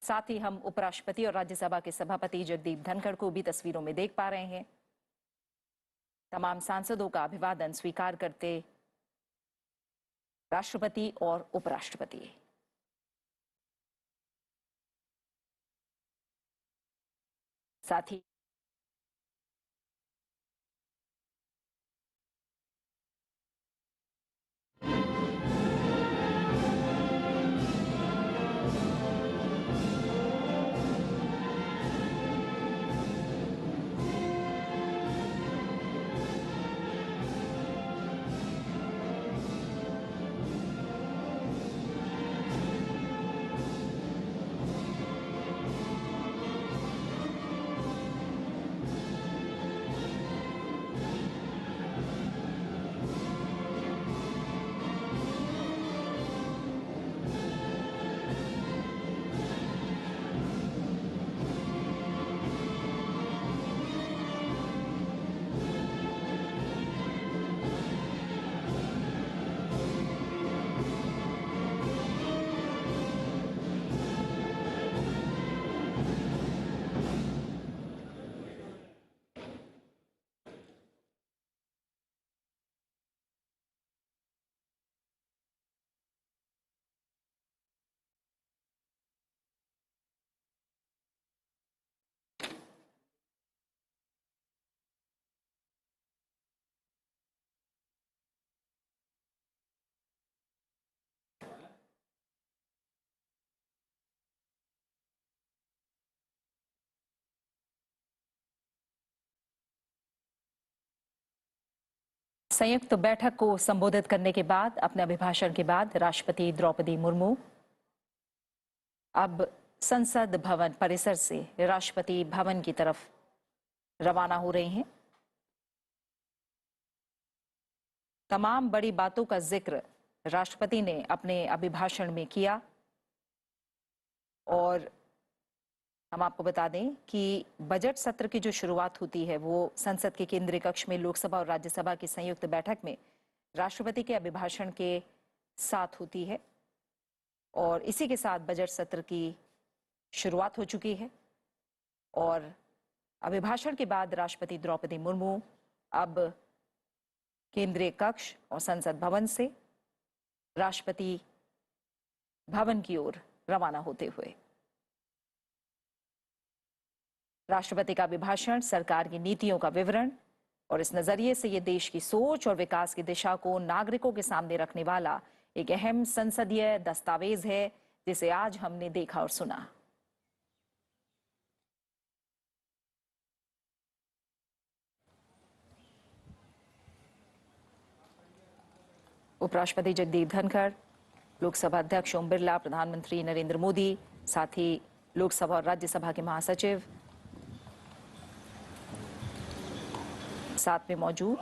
साथ ही हम उपराष्ट्रपति और राज्यसभा के सभापति जगदीप धनखड़ को भी तस्वीरों में देख पा रहे हैं। तमाम सांसदों का अभिवादन स्वीकार करते राष्ट्रपति और उपराष्ट्रपति। साथ ही संयुक्त बैठक को संबोधित करने के बाद, अपने अभिभाषण के बाद, राष्ट्रपति द्रौपदी मुर्मू अब संसद भवन परिसर से राष्ट्रपति भवन की तरफ रवाना हो रहे हैं। तमाम बड़ी बातों का जिक्र राष्ट्रपति ने अपने अभिभाषण में किया और हम आपको बता दें कि बजट सत्र की जो शुरुआत होती है वो संसद के केंद्रीय कक्ष में लोकसभा और राज्यसभा की संयुक्त बैठक में राष्ट्रपति के अभिभाषण के साथ होती है और इसी के साथ बजट सत्र की शुरुआत हो चुकी है। और अभिभाषण के बाद राष्ट्रपति द्रौपदी मुर्मू अब केंद्रीय कक्ष और संसद भवन से राष्ट्रपति भवन की ओर रवाना होते हुए। राष्ट्रपति का अभिभाषण सरकार की नीतियों का विवरण और इस नजरिए से ये देश की सोच और विकास की दिशा को नागरिकों के सामने रखने वाला एक अहम संसदीय दस्तावेज है जिसे आज हमने देखा और सुना। उपराष्ट्रपति जगदीप धनखड़, लोकसभा अध्यक्ष ओम बिरला, प्रधानमंत्री नरेंद्र मोदी, साथ ही लोकसभा और राज्यसभा के महासचिव साथ में मौजूद।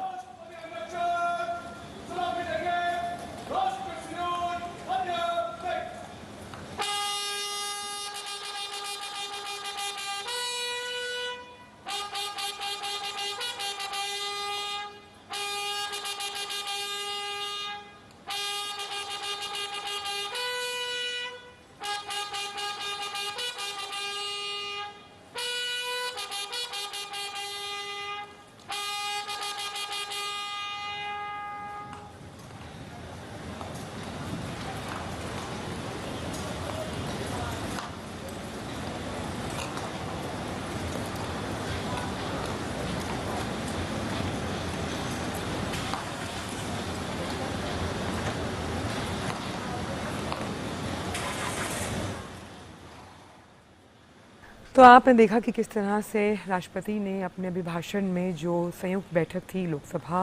तो आपने देखा कि किस तरह से राष्ट्रपति ने अपने अभिभाषण में जो संयुक्त बैठक थी लोकसभा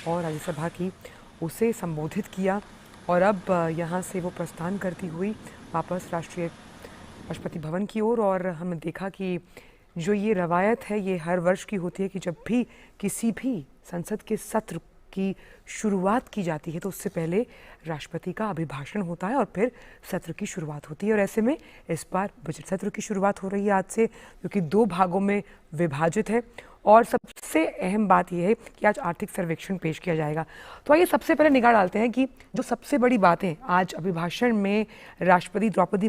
और राज्यसभा की उसे संबोधित किया और अब यहाँ से वो प्रस्थान करती हुई वापस राष्ट्रपति भवन की ओर। और हमने देखा कि जो ये रवायत है ये हर वर्ष की होती है कि जब भी किसी भी संसद के सत्र की शुरुआत की जाती है तो उससे पहले राष्ट्रपति का अभिभाषण होता है और फिर सत्र की शुरुआत होती है। और ऐसे में इस बार बजट सत्र की शुरुआत हो रही है आज से, जो कि 2 भागों में विभाजित है। और सबसे अहम बात यह है कि आज आर्थिक सर्वेक्षण पेश किया जाएगा। तो आइए सबसे पहले निगाह डालते हैं कि जो सबसे बड़ी बातें आज अभिभाषण में राष्ट्रपति द्रौपदी